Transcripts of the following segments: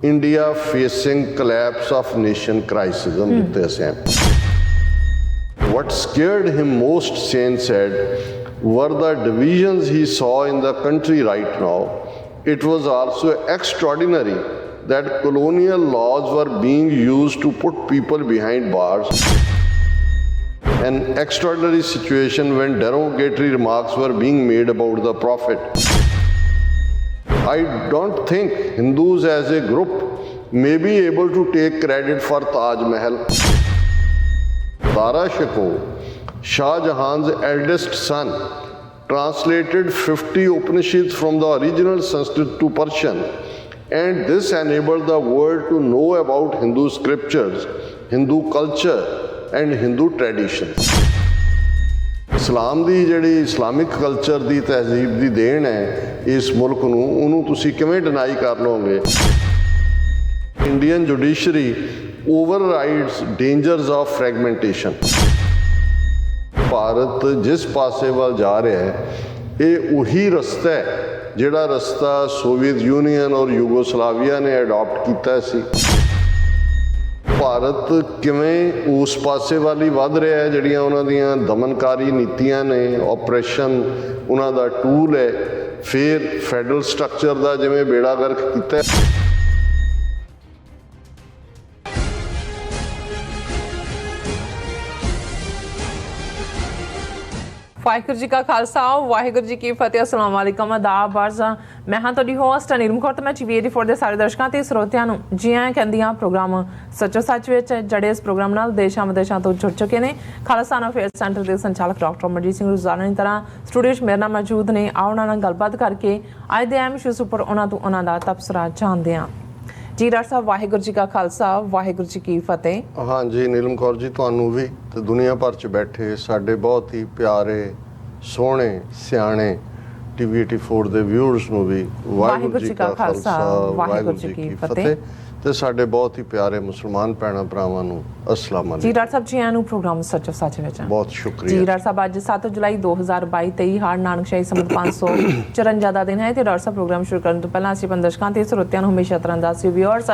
India facing collapse of nation crisis. What scared him most, Sen said, were the divisions he saw in the country right now. It was also extraordinary that colonial laws were being used to put people behind bars. An extraordinary situation when derogatory remarks were being made about the Prophet. I don't think Hindus as a group may be able to take credit for Taj Mahal. Dara Shikoh, Shah Jahan's eldest son, translated 50 Upanishads from the original Sanskrit to Persian, and this enabled the world to know about Hindu scriptures, Hindu culture, and Hindu traditions. ਇਸਲਾਮ ਦੀ ਜਿਹੜੀ Islamic culture ਦੀ ਤਹਿਜ਼ੀਬ ਦੀ ਦੇਣ ਹੈ ਇਸ ਮੁਲਕ ਨੂੰ, ਉਹਨੂੰ ਤੁਸੀਂ ਕਿਵੇਂ deny ਕਰ ਲਓਗੇ? Indian judiciary overrides dangers of fragmentation. Bharat ਜਿਸ ਪਾਸੇ ਵੱਲ ਜਾ ਰਿਹਾ ਹੈ ਇਹ ਉਹੀ ਰਸਤਾ ਹੈ ਜਿਹੜਾ ਰਸਤਾ ਸੋਵੀਅਤ ਯੂਨੀਅਨ ਔਰ ਯੂਗੋਸਲਾਵੀਆ ਨੇ ਅਡਾਪਟ ਕੀਤਾ ਸੀ। ਭਾਰਤ ਕਿਵੇਂ ਉਸ ਪਾਸੇ ਵੱਲ ਹੀ ਵੱਧ ਰਿਹਾ ਹੈ ਜਿਹੜੀਆਂ ਉਹਨਾਂ ਦੀਆਂ ਦਮਨਕਾਰੀ ਨੀਤੀਆਂ ਨੇ, ਆਪਰੇਸ਼ਨ ਉਹਨਾਂ ਦਾ ਟੂਲ ਹੈ। ਫਿਰ ਫੈਡਰਲ ਸਟਰਕਚਰ ਦਾ ਜਿਵੇਂ ਬੇੜਾ ਗਰਕ ਕੀਤਾ। ਵਾਹਿਗੁਰੂ ਜੀ ਕਾ ਖਾਲਸਾ ਵਾਹਿਗੁਰੂ ਜੀ ਕੀ ਫਤਿਹ। ਅਸਲਾਮ ਵਾਲੇਕਮ, ਆਦਾਬ, ਵਾਰਜ਼ਾ। ਮੈਂ ਹਾਂ ਤੁਹਾਡੀ ਹੋਸਟ ਨੀਲਮ ਕੌਰ ਤੇ ਮੈਂ TV84 ਦੇ ਸਾਰੇ ਦਰਸ਼ਕਾਂ ਤੇ ਸਰੋਤਿਆਂ ਨੂੰ ਜੀ ਆਇਆਂ ਕਹਿੰਦੀ ਹਾਂ ਪ੍ਰੋਗਰਾਮ ਸੱਚੋ ਸੱਚ ਵਿੱਚ, ਜਿਹੜੇ ਇਸ ਪ੍ਰੋਗਰਾਮ ਨਾਲ ਦੇਸ਼ਾਂ ਵਿਦੇਸ਼ਾਂ ਤੋਂ ਜੁੜ ਚੁੱਕੇ ਨੇ। ਖਾਲਸਾਨਾ ਅਫੇਅਰਸ ਸੈਂਟਰ ਦੇ ਸੰਚਾਲਕ ਡਾਕਟਰ ਅਮਰਜੀਤ ਸਿੰਘ ਰੋਜ਼ਾਨਾ ਦੀ ਤਰ੍ਹਾਂ ਸਟੂਡੀਓ 'ਚ ਮੇਰੇ ਨਾਲ ਮੌਜੂਦ ਨੇ। ਆਓ ਉਹਨਾਂ ਨਾਲ ਗੱਲਬਾਤ ਕਰਕੇ ਅੱਜ ਦੇ ਅਹਿਮ ਇਸ਼ੂਜ਼ ਉੱਪਰ ਉਹਨਾਂ ਤੋਂ ਉਹਨਾਂ ਦਾ ਤਬਸਰਾ ਜਾਣਦੇ ਹਾਂ। ਜੀ ਡਾਕਟਰ ਸਾਹਿਬ, ਵਾਹਿਗੁਰੂ ਜੀ ਕਾ ਖਾਲਸਾ ਵਾਹਿਗੁਰੂ ਜੀ ਕੀ ਫਤਿਹ। ਹਾਂਜੀ ਨੀਲਮ ਕੌਰ ਜੀ, ਤੁਹਾਨੂੰ ਵੀ ਤੇ ਦੁਨੀਆ ਭਰ 'ਚ ਬੈਠੇ ਸਾਡੇ ਬਹੁਤ ਹੀ ਪਿਆਰੇ ਸੋਹਣੇ ਸਿਆਣੇ TV84 ਦੇ ਵਿਊਅਰਸ ਨੂੰ ਵੀ ਵਾਹਿਗੁਰੂ ਜੀ ਕਾ ਖਾਲਸਾ ਵਾਹਿਗੁਰੂ ਜੀ ਕੀ ਫਤਿਹ। ਤੇ ਸਾਡੇ ਬਹੁਤ ਹੀ ਪਿਆਰੇ ਮੁਸਲਮਾਨ ਭੈਣਾਂ ਭਰਾਵਾਂ ਨੂੰ ਅਸਲਾਮ ਅਲੈਕੁਮ। ਜੀ ਡਾਕਟਰ ਸਾਹਿਬ, ਜੀ ਆਇਆਂ ਨੂੰ ਪ੍ਰੋਗਰਾਮ ਸੱਚੋ ਸੱਚ ਵਿੱਚ। ਬਹੁਤ ਸ਼ੁਕਰੀਆ ਜੀ ਡਾਕਟਰ ਸਾਹਿਬ, ਅੱਜ 7 ਜੁਲਾਈ 2022 ਹਾੜ ਨਾਨਕਸ਼ਾਹੀ ਸੰਮਤ 554 ਦਾ ਦਿਨ ਹੈ ਤੇ ਡਾਕਟਰ ਸਾਹਿਬ ਪ੍ਰੋਗਰਾਮ ਸ਼ੁਰੂ ਕਰਨ ਤੋਂ ਪਹਿਲਾਂ ਅਸੀਂ ਦਰਸ਼ਕਾਂ ਤੇ ਸਰੋਤਿਆਂ ਨੂੰ ਹਮੇਸ਼ਾ ਤਰ੍ਹਾਂ ਦਾ ਸੀ ਵਿਊਅਰਸ,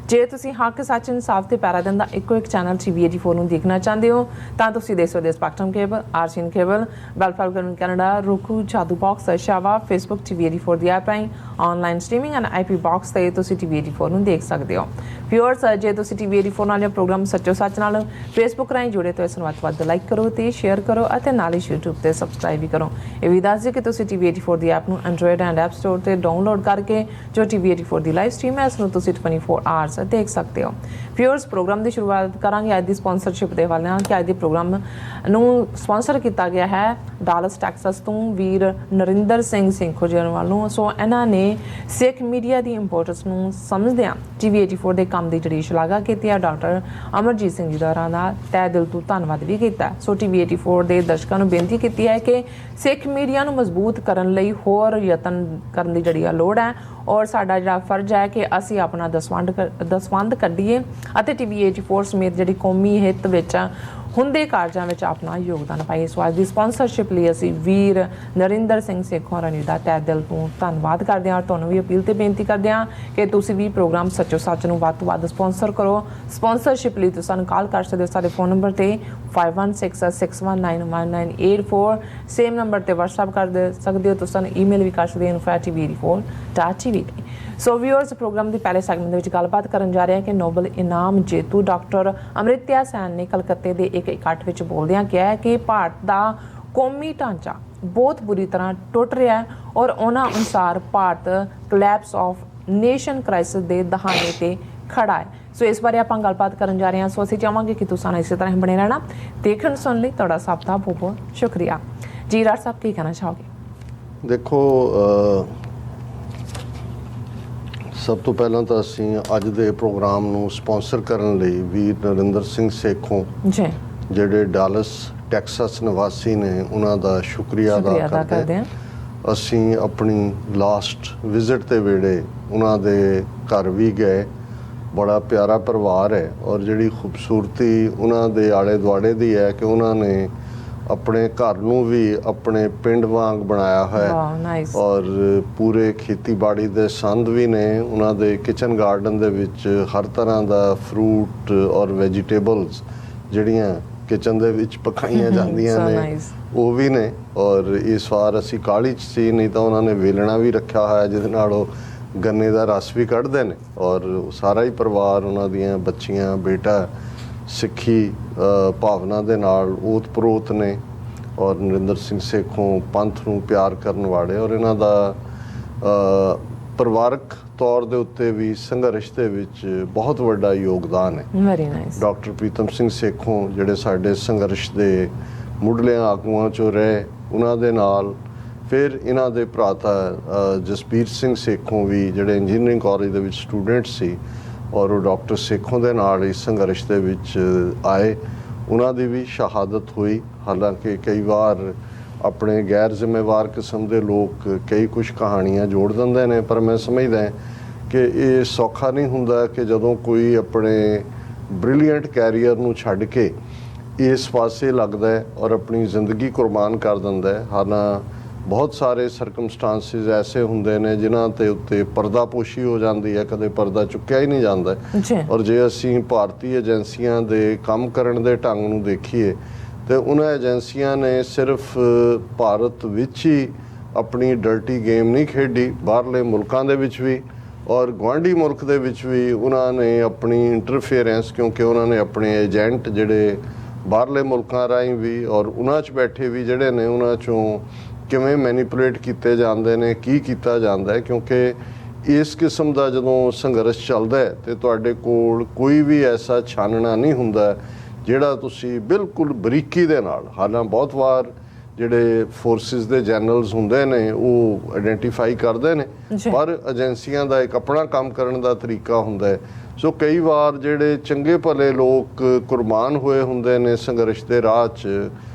ਜੇ ਤੁਸੀਂ ਹੱਕ ਸੱਚ ਇਨਸਾਫ ਤੇ ਪੈਰਾ ਦਿਨ ਦਾ ਇੱਕੋ ਇੱਕ ਚੈਨਲ TV84 ਨੂੰ ਦੇਖਣਾ ਚਾਹੁੰਦੇ ਹੋ ਤਾਂ ਤੁਸੀਂ ਦੇਖ ਸਕਦੇ ਹੋ Spectrum cable, RCN cable, Bell Falcon Canada, roku, Jadoo box, ਸ਼ਾਵਾ, ਫੇਸਬੁੱਕ TV84 ਦੀ ਐਪ ਰਾਹੀਂ online streaming and IP box ਤੇ ਤੁਸੀਂ TV84 ਨੂੰ ਦੇਖ ਸਕਦੇ ਹੋ। ਵਿਊਅਰਸ, ਜੇ ਤੁਸੀਂ TV84 ਨਾਲ ਜਾਂ ਪ੍ਰੋਗਰਾਮ ਸੱਚੋ ਸੱਚ ਨਾਲ ਫੇਸਬੁੱਕ ਰਾਹੀਂ ਜੁੜੇ ਤਾਂ ਇਸ ਨੂੰ ਵੱਧ ਲਾਈਕ ਕਰੋ ਤੇ ਸ਼ੇਅਰ ਕਰੋ ਅਤੇ ਨਾਲ ਹੀ YouTube ਤੇ ਸਬਸਕ੍ਰਾਈਬ ਵੀ ਕਰੋ। ਇਹ ਵੀ ਦੱਸ ਦਿਓ ਕਿ ਤੁਸੀਂ TV84 ਦੀ ਐਪ ਨੂੰ ਐਂਡਰੋਇਡ ਐਂਡ ਐਪ ਸਟੋਰ ਤੇ ਡਾਊਨਲੋਡ ਕਰਕੇ ਜੋ TV84 ਦੀ ਲਾਈਵ ਸਟ੍ਰੀਮ ਹੈ ਇਸ ਨੂੰ ਤੁਸੀਂ 24 ਆਵਰਸ ਦੇਖ ਸਕਦੇ ਹੋ। ਵਿਊਅਰਸ, ਪ੍ਰੋਗਰਾਮ ਦੀ ਸ਼ੁਰੂਆਤ ਕਰਾਂਗੇ ਅੱਜ ਦੀ ਸਪਾਂਸਰਸ਼ਿਪ ਦੇ ਹਵਾਲੇ ਨਾਲ ਕਿ ਅੱਜ ਦੇ ਪ੍ਰੋਗਰਾਮ ਨੂੰ ਸਪਾਂਸਰ ਕੀਤਾ ਗਿਆ ਹੈ ਡਾਲਸ ਟੈਕਸਸ ਤੋਂ ਵੀਰ ਨਰਿੰਦਰ ਸਿੰਘ ਸਿੰਘੋਜਨ ਵੱਲੋਂ। ਸੋ ਇਹਨਾਂ ਨੇ ਸਿੱਖ ਮੀਡੀਆ ਦੀ ਇੰਪੋਰਟੈਂਸ ਨੂੰ ਸਮਝਦਿਆਂ TV84 ਦੇ ਕੰਮ ਦੀ ਜਿਹੜੀ ਸ਼ਲਾਘਾ ਕੀਤੀ ਹੈ। ਡਾਕਟਰ ਅਮਰਜੀਤ ਸਿੰਘ ਜੀ ਦਾ ਨਾਲ ਤਹਿ ਦਿਲ ਤੋਂ ਧੰਨਵਾਦ ਵੀ ਕੀਤਾ। ਸੋ TV84 ਦੇ ਦਰਸ਼ਕਾਂ ਨੂੰ ਬੇਨਤੀ ਕੀਤੀ ਹੈ ਕਿ ਸਿੱਖ ਮੀਡੀਆ ਨੂੰ ਮਜ਼ਬੂਤ ਕਰਨ ਲਈ ਹੋਰ ਯਤਨ ਕਰਨ ਦੀ ਜਿਹੜੀ ਲੋੜ ਹੈ ਔਰ ਸਾਡਾ ਜਿਹੜਾ ਫਰਜ਼ ਹੈ ਕਿ ਅਸੀਂ ਆਪਣਾ ਦਸਵੰਧ ਕੱਢੀਏ ਅਤੇ TV84 ਸਮੇਤ ਜਿਹੜੀ ਕੌਮੀ ਹਿੱਤ ਵਿੱਚ ਹੁੰਦੇ ਕਾਰਜਾਂ ਵਿੱਚ ਆਪਣਾ ਯੋਗਦਾਨ ਪਾਈਏ। ਸੋ ਅੱਜ ਦੀ ਸਪਾਂਸਰਸ਼ਿਪ ਲਈ ਅਸੀਂ ਵੀਰ ਨਰਿੰਦਰ ਸਿੰਘ ਸੇਖੋਂ ਦਾ ਤਹਿ ਦਿਲ ਤੋਂ ਧੰਨਵਾਦ ਕਰਦੇ ਹਾਂ। ਤੁਹਾਨੂੰ ਵੀ ਅਪੀਲ ਤੇ ਬੇਨਤੀ ਕਰਦੇ ਹਾਂ ਕਿ ਤੁਸੀਂ ਵੀ ਪ੍ਰੋਗਰਾਮ ਸੱਚੋ ਸੱਚ ਨੂੰ ਵੱਧ ਤੋਂ ਵੱਧ ਸਪਾਂਸਰ ਕਰੋ। ਸਪਾਂਸਰਸ਼ਿਪ ਲਈ ਤੁਸੀਂ ਸਾਨੂੰ ਕਾਲ ਕਰ ਸਕਦੇ ਹੋ ਸਾਡੇ ਫੋਨ ਨੰਬਰ ਤੇ 5166191984। ਸੇਮ ਨੰਬਰ ਤੇ WhatsApp ਕਰ ਸਕਦੇ ਹੋ। ਤੁਸੀਂ ਸਾਨੂੰ ਈਮੇਲ ਵੀ ਕਰ ਸਕਦੇ ਹੋ info@tv84.tv। ਸੋ ਵਿਊਅਰਸ, ਪ੍ਰੋਗਰਾਮ ਦੀ ਪਹਿਲੇ ਸੈਗਮੈਂਟ ਦੇ ਵਿੱਚ ਗੱਲਬਾਤ ਕਰਨ ਜਾ ਰਹੇ ਹਾਂ ਕਿ ਨੋਬਲ ਇਨਾਮ ਜੇਤੂ ਡਾਕਟਰ ਅਮ੍ਰਿਤਿਆ ਸੈਨ ਨੇ ਕਲਕੱਤੇ ਦੇ ਇੱਕ ਇਕੱਠ ਵਿੱਚ ਬੋਲਦਿਆਂ ਕਿਹਾ ਹੈ ਕਿ ਭਾਰਤ ਦਾ ਕੌਮੀ ਢਾਂਚਾ ਬਹੁਤ ਬੁਰੀ ਤਰ੍ਹਾਂ ਟੁੱਟ ਰਿਹਾ ਹੈ ਔਰ ਉਹਨਾਂ ਅਨੁਸਾਰ Bharat collapse of nation crisis ਦੇ ਦਹਾਨੇ ਤੇ ਖੜਾ ਹੈ। ਸੋ ਇਸ ਬਾਰੇ ਆਪਾਂ ਗੱਲਬਾਤ ਕਰਨ ਜਾ ਰਹੇ ਹਾਂ। ਸੋ ਅਸੀਂ ਚਾਹਾਂਗੇ ਕਿ ਤੁਸੀਂ ਇਸੇ ਤਰ੍ਹਾਂ ਹੀ ਬਣੇ ਰਹਿਣਾ। ਦੇਖਣ ਸੁਣ ਲਈ ਤੁਹਾਡਾ ਸਭ ਦਾ ਬਹੁਤ ਬਹੁਤ ਸ਼ੁਕਰੀਆ। ਜੀ ਡਾਕਟਰ ਸਾਹਿਬ, ਕੀ ਕਹਿਣਾ ਚਾਹੋਗੇ? ਦੇਖੋ, ਸਭ ਤੋਂ ਪਹਿਲਾਂ ਤਾਂ ਅਸੀਂ ਅੱਜ ਦੇ ਪ੍ਰੋਗਰਾਮ ਨੂੰ ਸਪਾਂਸਰ ਕਰਨ ਲਈ ਵੀਰ ਨਰਿੰਦਰ ਸਿੰਘ ਸੇਖੋਂ ਜੀ, ਜਿਹੜੇ ਡਾਲਸ ਟੈਕਸਸ ਨਿਵਾਸੀ ਨੇ, ਉਹਨਾਂ ਦਾ ਸ਼ੁਕਰੀਆ ਅਦਾ ਕਰਦੇ ਹਾਂ। ਅਸੀਂ ਆਪਣੀ ਲਾਸਟ ਵਿਜ਼ਿਟ ਦੇ ਵੇਲੇ ਉਹਨਾਂ ਦੇ ਘਰ ਵੀ ਗਏ। ਬੜਾ ਪਿਆਰਾ ਪਰਿਵਾਰ ਹੈ ਔਰ ਜਿਹੜੀ ਖੂਬਸੂਰਤੀ ਉਹਨਾਂ ਦੇ ਆਲੇ ਦੁਆਲੇ ਦੀ ਹੈ ਕਿ ਉਹਨਾਂ ਨੇ ਆਪਣੇ ਘਰ ਨੂੰ ਵੀ ਆਪਣੇ ਪਿੰਡ ਵਾਂਗ ਬਣਾਇਆ ਹੋਇਆ ਵਾਹ ਨਾਈਸ। ਔਰ ਪੂਰੇ ਖੇਤੀਬਾੜੀ ਦੇ ਸੰਦ ਵੀ ਨੇ ਉਹਨਾਂ ਦੇ ਕਿਚਨ ਗਾਰਡਨ ਦੇ ਵਿੱਚ। ਹਰ ਤਰ੍ਹਾਂ ਦਾ ਫਰੂਟ ਔਰ ਵੈਜੀਟੇਬਲਸ ਜਿਹੜੀਆਂ ਕਿਚਨ ਦੇ ਵਿੱਚ ਪਕਾਈਆਂ ਜਾਂਦੀਆਂ So ਨੇ nice. ਉਹ ਵੀ ਨੇ। ਔਰ ਇਸ ਵਾਰ ਅਸੀਂ ਕਾਹਲੀ 'ਚ ਸੀ, ਨਹੀਂ ਤਾਂ ਉਹਨਾਂ ਨੇ ਵੇਲਣਾ ਵੀ ਰੱਖਿਆ ਹੋਇਆ ਜਿਹਦੇ ਨਾਲ ਉਹ ਗੰਨੇ ਦਾ ਰਸ ਵੀ ਕੱਢਦੇ ਨੇ। ਔਰ ਸਾਰਾ ਹੀ ਪਰਿਵਾਰ, ਉਹਨਾਂ ਦੀਆਂ ਬੱਚੀਆਂ, ਬੇਟਾ ਸਿੱਖੀ ਭਾਵਨਾ ਦੇ ਨਾਲ ਓਤ-ਪ੍ਰੋਤ ਨੇ। ਔਰ ਨਰਿੰਦਰ ਸਿੰਘ ਸੇਖੋਂ ਪੰਥ ਨੂੰ ਪਿਆਰ ਕਰਨ ਵਾਲੇ, ਔਰ ਇਹਨਾਂ ਦਾ ਪਰਿਵਾਰਕ ਤੌਰ ਦੇ ਉੱਤੇ ਵੀ ਸੰਘਰਸ਼ ਦੇ ਵਿੱਚ ਬਹੁਤ ਵੱਡਾ ਯੋਗਦਾਨ ਹੈ। Very nice. Doctor Pritam Singh Sekhon ਜਿਹੜੇ ਸਾਡੇ ਸੰਘਰਸ਼ ਦੇ ਮੁੱਢਲਿਆਂ ਆਗੂਆਂ 'ਚੋਂ ਰਹੇ, ਉਹਨਾਂ ਦੇ ਨਾਲ ਫਿਰ ਇਹਨਾਂ ਦੇ ਭਰਾਤਾ ਜਸਬੀਰ ਸਿੰਘ ਸੇਖੋਂ ਵੀ ਜਿਹੜੇ ਇੰਜੀਨੀਅਰਿੰਗ ਕਾਲਜ ਦੇ ਵਿੱਚ ਸਟੂਡੈਂਟ ਸੀ ਔਰ ਉਹ ਡਾਕਟਰ ਸੇਖੋਂ ਦੇ ਨਾਲ ਇਸ ਸੰਘਰਸ਼ ਦੇ ਵਿੱਚ ਆਏ। ਉਹਨਾਂ ਦੀ ਵੀ ਸ਼ਹਾਦਤ ਹੋਈ। ਹਾਲਾਂਕਿ ਕਈ ਵਾਰ ਆਪਣੇ ਗੈਰ ਜ਼ਿੰਮੇਵਾਰ ਕਿਸਮ ਦੇ ਲੋਕ ਕਈ ਕੁਝ ਕਹਾਣੀਆਂ ਜੋੜ ਦਿੰਦੇ ਨੇ, ਪਰ ਮੈਂ ਸਮਝਦਾ ਕਿ ਇਹ ਸੌਖਾ ਨਹੀਂ ਹੁੰਦਾ ਕਿ ਜਦੋਂ ਕੋਈ ਆਪਣੇ ਬ੍ਰਿਲੀਅੰਟ ਕੈਰੀਅਰ ਨੂੰ ਛੱਡ ਕੇ ਇਸ ਪਾਸੇ ਲੱਗਦਾ ਹੈ ਔਰ ਆਪਣੀ ਜ਼ਿੰਦਗੀ ਕੁਰਬਾਨ ਕਰ ਦਿੰਦਾ ਹੈ। ਹਾਲਾਂ ਬਹੁਤ ਸਾਰੇ ਸਰਕਮਸਟੈਂਸਿਸ ਐਸੇ ਹੁੰਦੇ ਨੇ ਜਿਨ੍ਹਾਂ ਤੇ ਉੱਤੇ ਪਰਦਾਪੋਸ਼ੀ ਹੋ ਜਾਂਦੀ ਹੈ, ਕਦੇ ਪਰਦਾ ਚੁੱਕਿਆ ਹੀ ਨਹੀਂ ਜਾਂਦਾ। ਔਰ ਜੇ ਅਸੀਂ ਭਾਰਤੀ ਏਜੰਸੀਆਂ ਦੇ ਕੰਮ ਕਰਨ ਦੇ ਢੰਗ ਨੂੰ ਦੇਖੀਏ ਤੇ ਉਹਨਾਂ ਏਜੰਸੀਆਂ ਨੇ ਸਿਰਫ ਭਾਰਤ ਵਿੱਚ ਹੀ ਆਪਣੀ ਡਰਟੀ ਗੇਮ ਨਹੀਂ ਖੇਡੀ, ਬਾਹਰਲੇ ਮੁਲਕਾਂ ਦੇ ਵਿੱਚ ਵੀ ਔਰ ਗੁਆਂਢੀ ਮੁਲਕ ਦੇ ਵਿੱਚ ਵੀ ਉਹਨਾਂ ਨੇ ਆਪਣੀ ਇੰਟਰਫੇਰੈਂਸ, ਕਿਉਂਕਿ ਉਹਨਾਂ ਨੇ ਆਪਣੇ ਏਜੰਟ ਜਿਹੜੇ ਬਾਹਰਲੇ ਮੁਲਕਾਂ ਰਾਹੀਂ ਵੀ ਔਰ ਉਹਨਾਂ 'ਚ ਬੈਠੇ ਵੀ ਜਿਹੜੇ ਨੇ, ਉਹਨਾਂ 'ਚੋਂ ਕਿਵੇਂ ਮੈਨੀਪੂਲੇਟ ਕੀਤੇ ਜਾਂਦੇ ਨੇ, ਕੀ ਕੀਤਾ ਜਾਂਦਾ ਹੈ। ਕਿਉਂਕਿ ਇਸ ਕਿਸਮ ਦਾ ਜਦੋਂ ਸੰਘਰਸ਼ ਚੱਲਦਾ ਹੈ ਤੇ ਤੁਹਾਡੇ ਕੋਲ ਕੋਈ ਵੀ ਐਸਾ ਛਾਨਣਾ ਨਹੀਂ ਹੁੰਦਾ ਜਿਹੜਾ ਤੁਸੀਂ ਬਿਲਕੁਲ ਬਰੀਕੀ ਦੇ ਨਾਲ, ਹਾਲਾਂ ਬਹੁਤ ਵਾਰ ਜਿਹੜੇ ਫੋਰਸਿਸ ਦੇ ਜਨਰਲਸ ਹੁੰਦੇ ਨੇ ਉਹ ਆਇਡੈਂਟੀਫਾਈ ਕਰਦੇ ਨੇ, ਪਰ ਏਜੰਸੀਆਂ ਦਾ ਇੱਕ ਆਪਣਾ ਕੰਮ ਕਰਨ ਦਾ ਤਰੀਕਾ ਹੁੰਦਾ ਹੈ। ਸੋ ਕਈ ਵਾਰ ਜਿਹੜੇ ਚੰਗੇ ਭਲੇ ਲੋਕ ਕੁਰਬਾਨ ਹੋਏ ਹੁੰਦੇ ਨੇ ਸੰਘਰਸ਼ ਦੇ ਰਾਹ 'ਚ,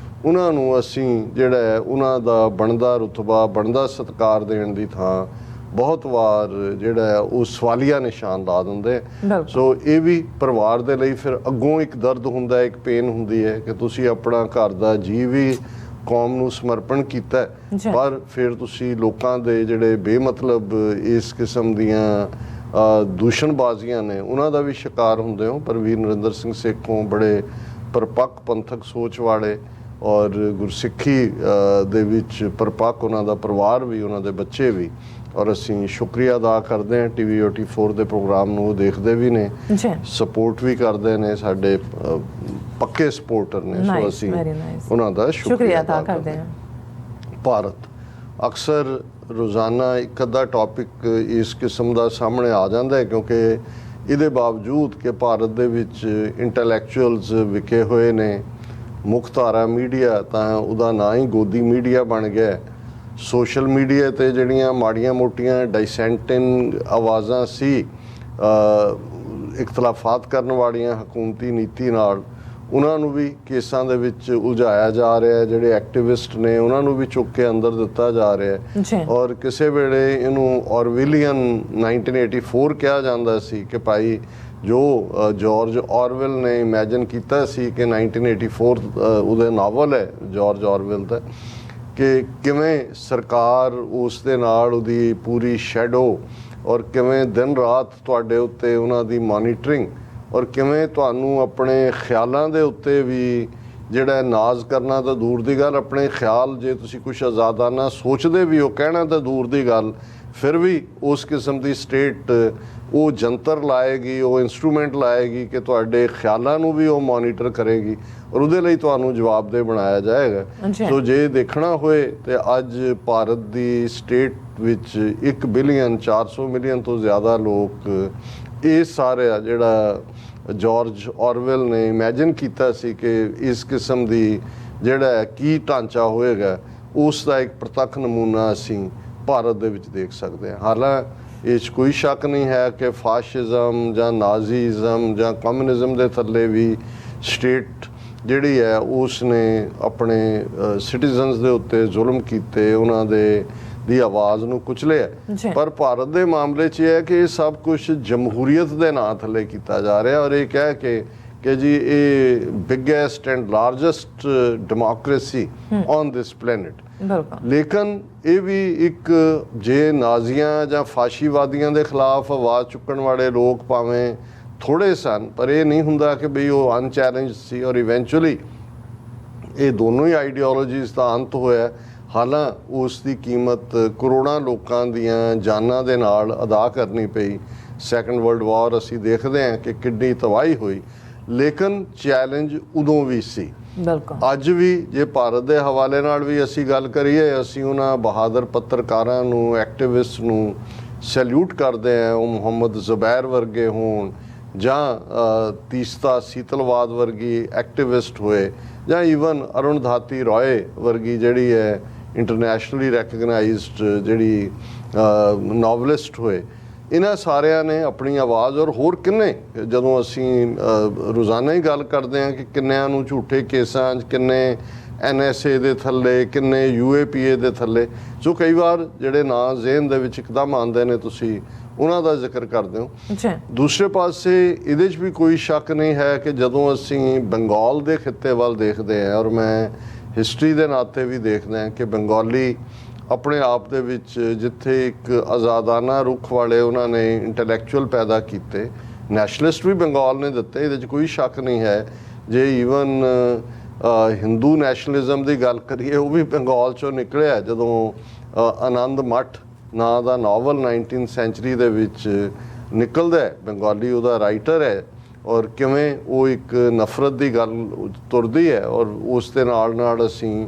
ਉਹਨਾਂ ਨੂੰ ਅਸੀਂ ਜਿਹੜਾ ਹੈ ਉਹਨਾਂ ਦਾ ਬਣਦਾ ਰੁਤਬਾ, ਬਣਦਾ ਸਤਿਕਾਰ ਦੇਣ ਦੀ ਥਾਂ ਬਹੁਤ ਵਾਰ ਜਿਹੜਾ ਹੈ ਉਹ ਸਵਾਲੀਆ ਨਿਸ਼ਾਨ ਲਾ ਦਿੰਦੇ। ਸੋ ਇਹ ਵੀ ਪਰਿਵਾਰ ਦੇ ਲਈ ਫਿਰ ਅੱਗੋਂ ਇੱਕ ਦਰਦ ਹੁੰਦਾ, ਇੱਕ ਪੇਨ ਹੁੰਦੀ ਹੈ ਕਿ ਤੁਸੀਂ ਆਪਣਾ ਘਰ ਦਾ ਜੀਅ ਵੀ ਕੌਮ ਨੂੰ ਸਮਰਪਣ ਕੀਤਾ, ਪਰ ਫਿਰ ਤੁਸੀਂ ਲੋਕਾਂ ਦੇ ਜਿਹੜੇ ਬੇਮਤਲਬ ਇਸ ਕਿਸਮ ਦੀਆਂ ਦੂਸ਼ਣਬਾਜ਼ੀਆਂ ਨੇ ਉਹਨਾਂ ਦਾ ਵੀ ਸ਼ਿਕਾਰ ਹੁੰਦੇ ਹੋ। ਪਰ ਵੀਰ ਨਰਿੰਦਰ ਸਿੰਘ ਸੇਖੋਂ ਬੜੇ ਪਰਪੱਕ ਪੰਥਕ ਸੋਚ ਵਾਲੇ ਔਰ ਗੁਰਸਿੱਖੀ ਦੇ ਵਿੱਚ ਪਰਪੱਕ ਉਹਨਾਂ ਦਾ ਪਰਿਵਾਰ ਵੀ, ਉਹਨਾਂ ਦੇ ਬੱਚੇ ਵੀ। ਔਰ ਅਸੀਂ ਸ਼ੁਕਰੀਆ ਅਦਾ ਕਰਦੇ ਹਾਂ ਟੀਵੀ 84 ਦੇ ਪ੍ਰੋਗਰਾਮ ਨੂੰ, ਉਹ ਦੇਖਦੇ ਵੀ ਨੇ, ਸਪੋਰਟ ਵੀ ਕਰਦੇ ਨੇ, ਸਾਡੇ ਪੱਕੇ ਸਪੋਰਟਰ ਨੇ। ਸੋ ਅਸੀਂ ਉਹਨਾਂ ਦਾ ਸ਼ੁਕਰੀਆ ਅਦਾ ਕਰਦੇ ਹਾਂ। ਭਾਰਤ ਅਕਸਰ ਰੋਜ਼ਾਨਾ ਇੱਕ ਅੱਧਾ ਟੌਪਿਕ ਇਸ ਕਿਸਮ ਦਾ ਸਾਹਮਣੇ ਆ ਜਾਂਦਾ ਹੈ, ਕਿਉਂਕਿ ਇਹਦੇ ਬਾਵਜੂਦ ਕਿ ਭਾਰਤ ਦੇ ਵਿੱਚ ਇੰਟੈਲੈਕਚੁਅਲਸ ਵਿਕੇ ਹੋਏ ਨੇ, ਮੁੱਖ ਧਾਰਾ ਮੀਡੀਆ ਤਾਂ ਉਹਦਾ ਨਾਂ ਹੀ ਗੋਦੀ ਮੀਡੀਆ ਬਣ ਗਿਆ। ਸੋਸ਼ਲ ਮੀਡੀਆ 'ਤੇ ਜਿਹੜੀਆਂ ਮਾੜੀਆਂ ਮੋਟੀਆਂ ਡਾਈਸੈਂਟਿੰਗ ਆਵਾਜ਼ਾਂ ਸੀ, ਇਖਤਲਾਫਾਤ ਕਰਨ ਵਾਲੀਆਂ ਹਕੂਮਤੀ ਨੀਤੀ ਨਾਲ, ਉਹਨਾਂ ਨੂੰ ਵੀ ਕੇਸਾਂ ਦੇ ਵਿੱਚ ਉਲਝਾਇਆ ਜਾ ਰਿਹਾ ਹੈ। ਜਿਹੜੇ ਐਕਟਿਵਿਸਟ ਨੇ ਉਹਨਾਂ ਨੂੰ ਵੀ ਚੁੱਕ ਕੇ ਅੰਦਰ ਦਿੱਤਾ ਜਾ ਰਿਹਾ ਹੈ। ਔਰ ਕਿਸੇ ਵੇਲੇ ਇਹਨੂੰ ਔਰਵਿਲੀਅਨ 1984 ਕਿਹਾ ਜਾਂਦਾ ਸੀ ਕਿ ਭਾਈ ਜੋ ਜਾਰਜ ਔਰਵਿਲ ਨੇ ਇਮੈਜਿਨ ਕੀਤਾ ਸੀ ਕਿ 1984 ਉਹਦੇ ਨਾਵਲ ਹੈ ਜਾਰਜ ਔਰਵਿਲ ਦਾ, ਕਿ ਕਿਵੇਂ ਸਰਕਾਰ ਉਸ ਦੇ ਨਾਲ ਉਹਦੀ ਪੂਰੀ ਸ਼ੈਡੋ ਔਰ ਕਿਵੇਂ ਦਿਨ ਰਾਤ ਤੁਹਾਡੇ ਉੱਤੇ ਉਹਨਾਂ ਦੀ ਮੋਨੀਟਰਿੰਗ ਔਰ ਕਿਵੇਂ ਤੁਹਾਨੂੰ ਆਪਣੇ ਖਿਆਲਾਂ ਦੇ ਉੱਤੇ ਵੀ ਜਿਹੜਾ ਨਾਜ਼ ਕਰਨਾ ਤਾਂ ਦੂਰ ਦੀ ਗੱਲ, ਆਪਣੇ ਖਿਆਲ ਜੇ ਤੁਸੀਂ ਕੁਛ ਆਜ਼ਾਦਾਨਾ ਸੋਚਦੇ ਵੀ ਹੋ, ਕਹਿਣਾ ਤਾਂ ਦੂਰ ਦੀ ਗੱਲ, ਫਿਰ ਵੀ ਉਸ ਕਿਸਮ ਦੀ ਸਟੇਟ ਉਹ ਜੰਤਰ ਲਾਏਗੀ, ਉਹ ਇਨਸਟਰੂਮੈਂਟ ਲਾਏਗੀ ਕਿ ਤੁਹਾਡੇ ਖਿਆਲਾਂ ਨੂੰ ਵੀ ਉਹ ਮੋਨੀਟਰ ਕਰੇਗੀ ਔਰ ਉਹਦੇ ਲਈ ਤੁਹਾਨੂੰ ਜਵਾਬਦੇਹ ਬਣਾਇਆ ਜਾਏਗਾ। ਸੋ ਜੇ ਦੇਖਣਾ ਹੋਏ ਤੇ ਅੱਜ ਭਾਰਤ ਦੀ ਸਟੇਟ ਵਿੱਚ 1 ਬਿਲੀਅਨ 400 ਮਿਲੀਅਨ ਤੋਂ ਜ਼ਿਆਦਾ ਲੋਕ ਇਹ ਸਾਰਾ ਜਿਹੜਾ ਜਾਰਜ ਔਰਵਿਲ ਨੇ ਇਮੈਜਿਨ ਕੀਤਾ ਸੀ ਕਿ ਇਸ ਕਿਸਮ ਦੀ ਜਿਹੜਾ ਕੀ ਢਾਂਚਾ ਹੋਏਗਾ, ਉਸ ਦਾ ਇੱਕ ਪ੍ਰਤੱਖ ਨਮੂਨਾ ਅਸੀਂ ਭਾਰਤ ਦੇ ਵਿੱਚ ਦੇਖ ਸਕਦੇ ਹਾਂ। ਹਾਲਾਂਕਿ ਇਹ 'ਚ ਕੋਈ ਸ਼ੱਕ ਨਹੀਂ ਹੈ ਕਿ ਫਾਸ਼ਿਜ਼ਮ ਜਾਂ ਨਾਜ਼ੀਜ਼ਮ ਜਾਂ ਕਮਿਊਨਿਜ਼ਮ ਦੇ ਥੱਲੇ ਵੀ ਸਟੇਟ ਜਿਹੜੀ ਹੈ ਉਸ ਨੇ ਆਪਣੇ ਸਿਟੀਜ਼ਨਸ ਦੇ ਉੱਤੇ ਜ਼ੁਲਮ ਕੀਤੇ, ਉਹਨਾਂ ਦੀ ਆਵਾਜ਼ ਨੂੰ ਕੁਚਲਿਆ। ਪਰ ਭਾਰਤ ਦੇ ਮਾਮਲੇ 'ਚ ਇਹ ਹੈ ਕਿ ਇਹ ਸਭ ਕੁਝ ਜਮਹੂਰੀਅਤ ਦੇ ਨਾਂ ਥੱਲੇ ਕੀਤਾ ਜਾ ਰਿਹਾ ਔਰ ਇਹ ਕਹਿ ਕੇ ਕਿ ਜੀ ਇਹ biggest and largest democracy on this planet. ਬਿਲਕੁਲ। ਲੇਕਿਨ ਇਹ ਵੀ ਇੱਕ ਜੇ ਨਾਜ਼ੀਆਂ ਜਾਂ ਫਾਸ਼ੀਵਾਦੀਆਂ ਦੇ ਖਿਲਾਫ ਆਵਾਜ਼ ਚੁੱਕਣ ਵਾਲੇ ਲੋਕ ਭਾਵੇਂ ਥੋੜ੍ਹੇ ਸਨ, ਪਰ ਇਹ ਨਹੀਂ ਹੁੰਦਾ ਕਿ ਬਈ ਉਹ ਅਨਚੈਲੰਜ ਸੀ। ਔਰ ਇਵੈਂਚੁਅਲੀ ਇਹ ਦੋਨੋਂ ਹੀ ਆਈਡੀਓਲੋਜੀਜ਼ ਦਾ ਅੰਤ ਹੋਇਆ। ਹਾਲਾਂ ਉਸ ਦੀ ਕੀਮਤ ਕਰੋੜਾਂ ਲੋਕਾਂ ਦੀਆਂ ਜਾਨਾਂ ਦੇ ਨਾਲ ਅਦਾ ਕਰਨੀ ਪਈ। ਸੈਕੰਡ ਵਰਲਡ ਵਾਰ ਅਸੀਂ ਦੇਖਦੇ ਹਾਂ ਕਿ ਕਿੰਨੀ ਤਬਾਹੀ ਹੋਈ, ਲੇਕਿਨ ਚੈਲੰਜ ਉਦੋਂ ਵੀ ਸੀ। ਬਿਲਕੁਲ। ਅੱਜ ਵੀ ਜੇ ਭਾਰਤ ਦੇ ਹਵਾਲੇ ਨਾਲ ਵੀ ਅਸੀਂ ਗੱਲ ਕਰੀਏ, ਅਸੀਂ ਉਹਨਾਂ ਬਹਾਦਰ ਪੱਤਰਕਾਰਾਂ ਨੂੰ, ਐਕਟਿਵਿਸਟ ਨੂੰ ਸੈਲਿਊਟ ਕਰਦੇ ਹਾਂ। ਉਹ ਮੁਹੰਮਦ ਜ਼ੁਬੈਰ ਵਰਗੇ ਹੋਣ ਜਾਂ ਤੀਸਤਾ ਸੀਤਲਵਾਦ ਵਰਗੀ ਐਕਟਿਵਿਸਟ ਹੋਏ, ਜਾਂ ਈਵਨ ਅਰੁਣ ਧਾਤੀ ਰॉय ਵਰਗੀ ਜਿਹੜੀ ਹੈ ਇੰਟਰਨੈਸ਼ਨਲੀ ਰੈਕਗਨਾਈਜ਼ਡ ਜਿਹੜੀ ਨੋਵਲਿਸਟ ਹੋਏ। ਇਹਨਾਂ ਸਾਰਿਆਂ ਨੇ ਆਪਣੀ ਆਵਾਜ਼, ਔਰ ਹੋਰ ਕਿੰਨੇ, ਜਦੋਂ ਅਸੀਂ ਰੋਜ਼ਾਨਾ ਹੀ ਗੱਲ ਕਰਦੇ ਹਾਂ ਕਿ ਕਿੰਨਿਆਂ ਨੂੰ ਝੂਠੇ ਕੇਸਾਂ 'ਚ, ਕਿੰਨੇ NSA ਦੇ ਥੱਲੇ, ਕਿੰਨੇ UAPA ਦੇ ਥੱਲੇ, ਸੋ ਕਈ ਵਾਰ ਜਿਹੜੇ ਨਾਂ ਜ਼ਿਹਨ ਦੇ ਵਿੱਚ ਇੱਕਦਮ ਆਉਂਦੇ ਨੇ ਤੁਸੀਂ ਉਹਨਾਂ ਦਾ ਜ਼ਿਕਰ ਕਰਦੇ ਹੋ। ਦੂਸਰੇ ਪਾਸੇ ਇਹਦੇ 'ਚ ਵੀ ਕੋਈ ਸ਼ੱਕ ਨਹੀਂ ਹੈ ਕਿ ਜਦੋਂ ਅਸੀਂ ਬੰਗਾਲ ਦੇ ਖਿੱਤੇ ਵੱਲ ਦੇਖਦੇ ਹਾਂ, ਔਰ ਮੈਂ ਹਿਸਟਰੀ ਦੇ ਨਾਤੇ ਵੀ ਦੇਖਦਾ ਹਾਂ ਕਿ ਬੰਗਾਲੀ ਆਪਣੇ ਆਪ ਦੇ ਵਿੱਚ ਜਿੱਥੇ ਇੱਕ ਆਜ਼ਾਦਾਨਾ ਰੁਖ ਵਾਲੇ ਉਹਨਾਂ ਨੇ ਇੰਟੈਲੈਕਚੁਅਲ ਪੈਦਾ ਕੀਤੇ, ਨੈਸ਼ਨਲਿਸਟ ਵੀ ਬੰਗਾਲ ਨੇ ਦਿੱਤੇ, ਇਹਦੇ 'ਚ ਕੋਈ ਸ਼ੱਕ ਨਹੀਂ ਹੈ। ਜੇ ਈਵਨ ਹਿੰਦੂ ਨੈਸ਼ਨਲਿਜ਼ਮ ਦੀ ਗੱਲ ਕਰੀਏ, ਉਹ ਵੀ ਬੰਗਾਲ 'ਚੋਂ ਨਿਕਲਿਆ। ਜਦੋਂ ਆਨੰਦ ਮੱਠ ਨਾਂ ਦਾ ਨਾਵਲ 19th ਸੈਂਚੁਰੀ ਦੇ ਵਿੱਚ ਨਿਕਲਦਾ ਹੈ, ਬੰਗਾਲੀ ਉਹਦਾ ਰਾਈਟਰ ਹੈ, ਔਰ ਕਿਵੇਂ ਉਹ ਇੱਕ ਨਫ਼ਰਤ ਦੀ ਗੱਲ ਤੁਰਦੀ ਹੈ, ਔਰ ਉਸ ਦੇ ਨਾਲ ਨਾਲ ਅਸੀਂ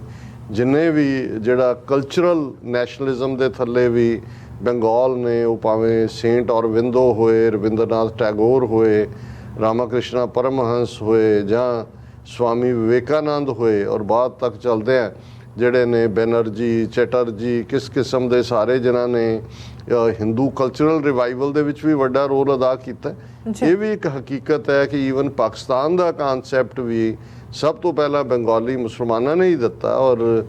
ਜਿੰਨੇ ਵੀ ਜਿਹੜਾ ਕਲਚਰਲ ਨੈਸ਼ਨਲਿਜ਼ਮ ਦੇ ਥੱਲੇ ਵੀ ਬੰਗਾਲ ਨੇ, ਉਹ ਭਾਵੇਂ ਸੇਂਟ ਔਰਵਿੰਦੋ ਹੋਏ, ਰਵਿੰਦਰਨਾਥ ਟੈਗੋਰ ਹੋਏ, ਰਾਮਾ ਕ੍ਰਿਸ਼ਨਾ ਪਰਮਹੰਸ ਹੋਏ, ਜਾਂ ਸਵਾਮੀ ਵਿਵੇਕਾਨੰਦ ਹੋਏ, ਔਰ ਬਾਅਦ ਤੱਕ ਚੱਲਦੇ ਆ ਜਿਹੜੇ ਨੇ ਬੈਨਰਜੀ, ਚੈਟਰਜੀ, ਕਿਸ ਕਿਸਮ ਦੇ ਸਾਰੇ ਜਿਨ੍ਹਾਂ ਨੇ ਹਿੰਦੂ ਕਲਚਰਲ ਰਿਵਾਈਵਲ ਦੇ ਵਿੱਚ ਵੀ ਵੱਡਾ ਰੋਲ ਅਦਾ ਕੀਤਾ। ਇਹ ਵੀ ਇੱਕ ਹਕੀਕਤ ਹੈ ਕਿ ਈਵਨ ਪਾਕਿਸਤਾਨ ਦਾ ਕਾਨਸੈਪਟ ਵੀ ਸਭ ਤੋਂ ਪਹਿਲਾਂ ਬੰਗਾਲੀ ਮੁਸਲਮਾਨਾਂ ਨੇ ਹੀ ਦਿੱਤਾ। ਔਰ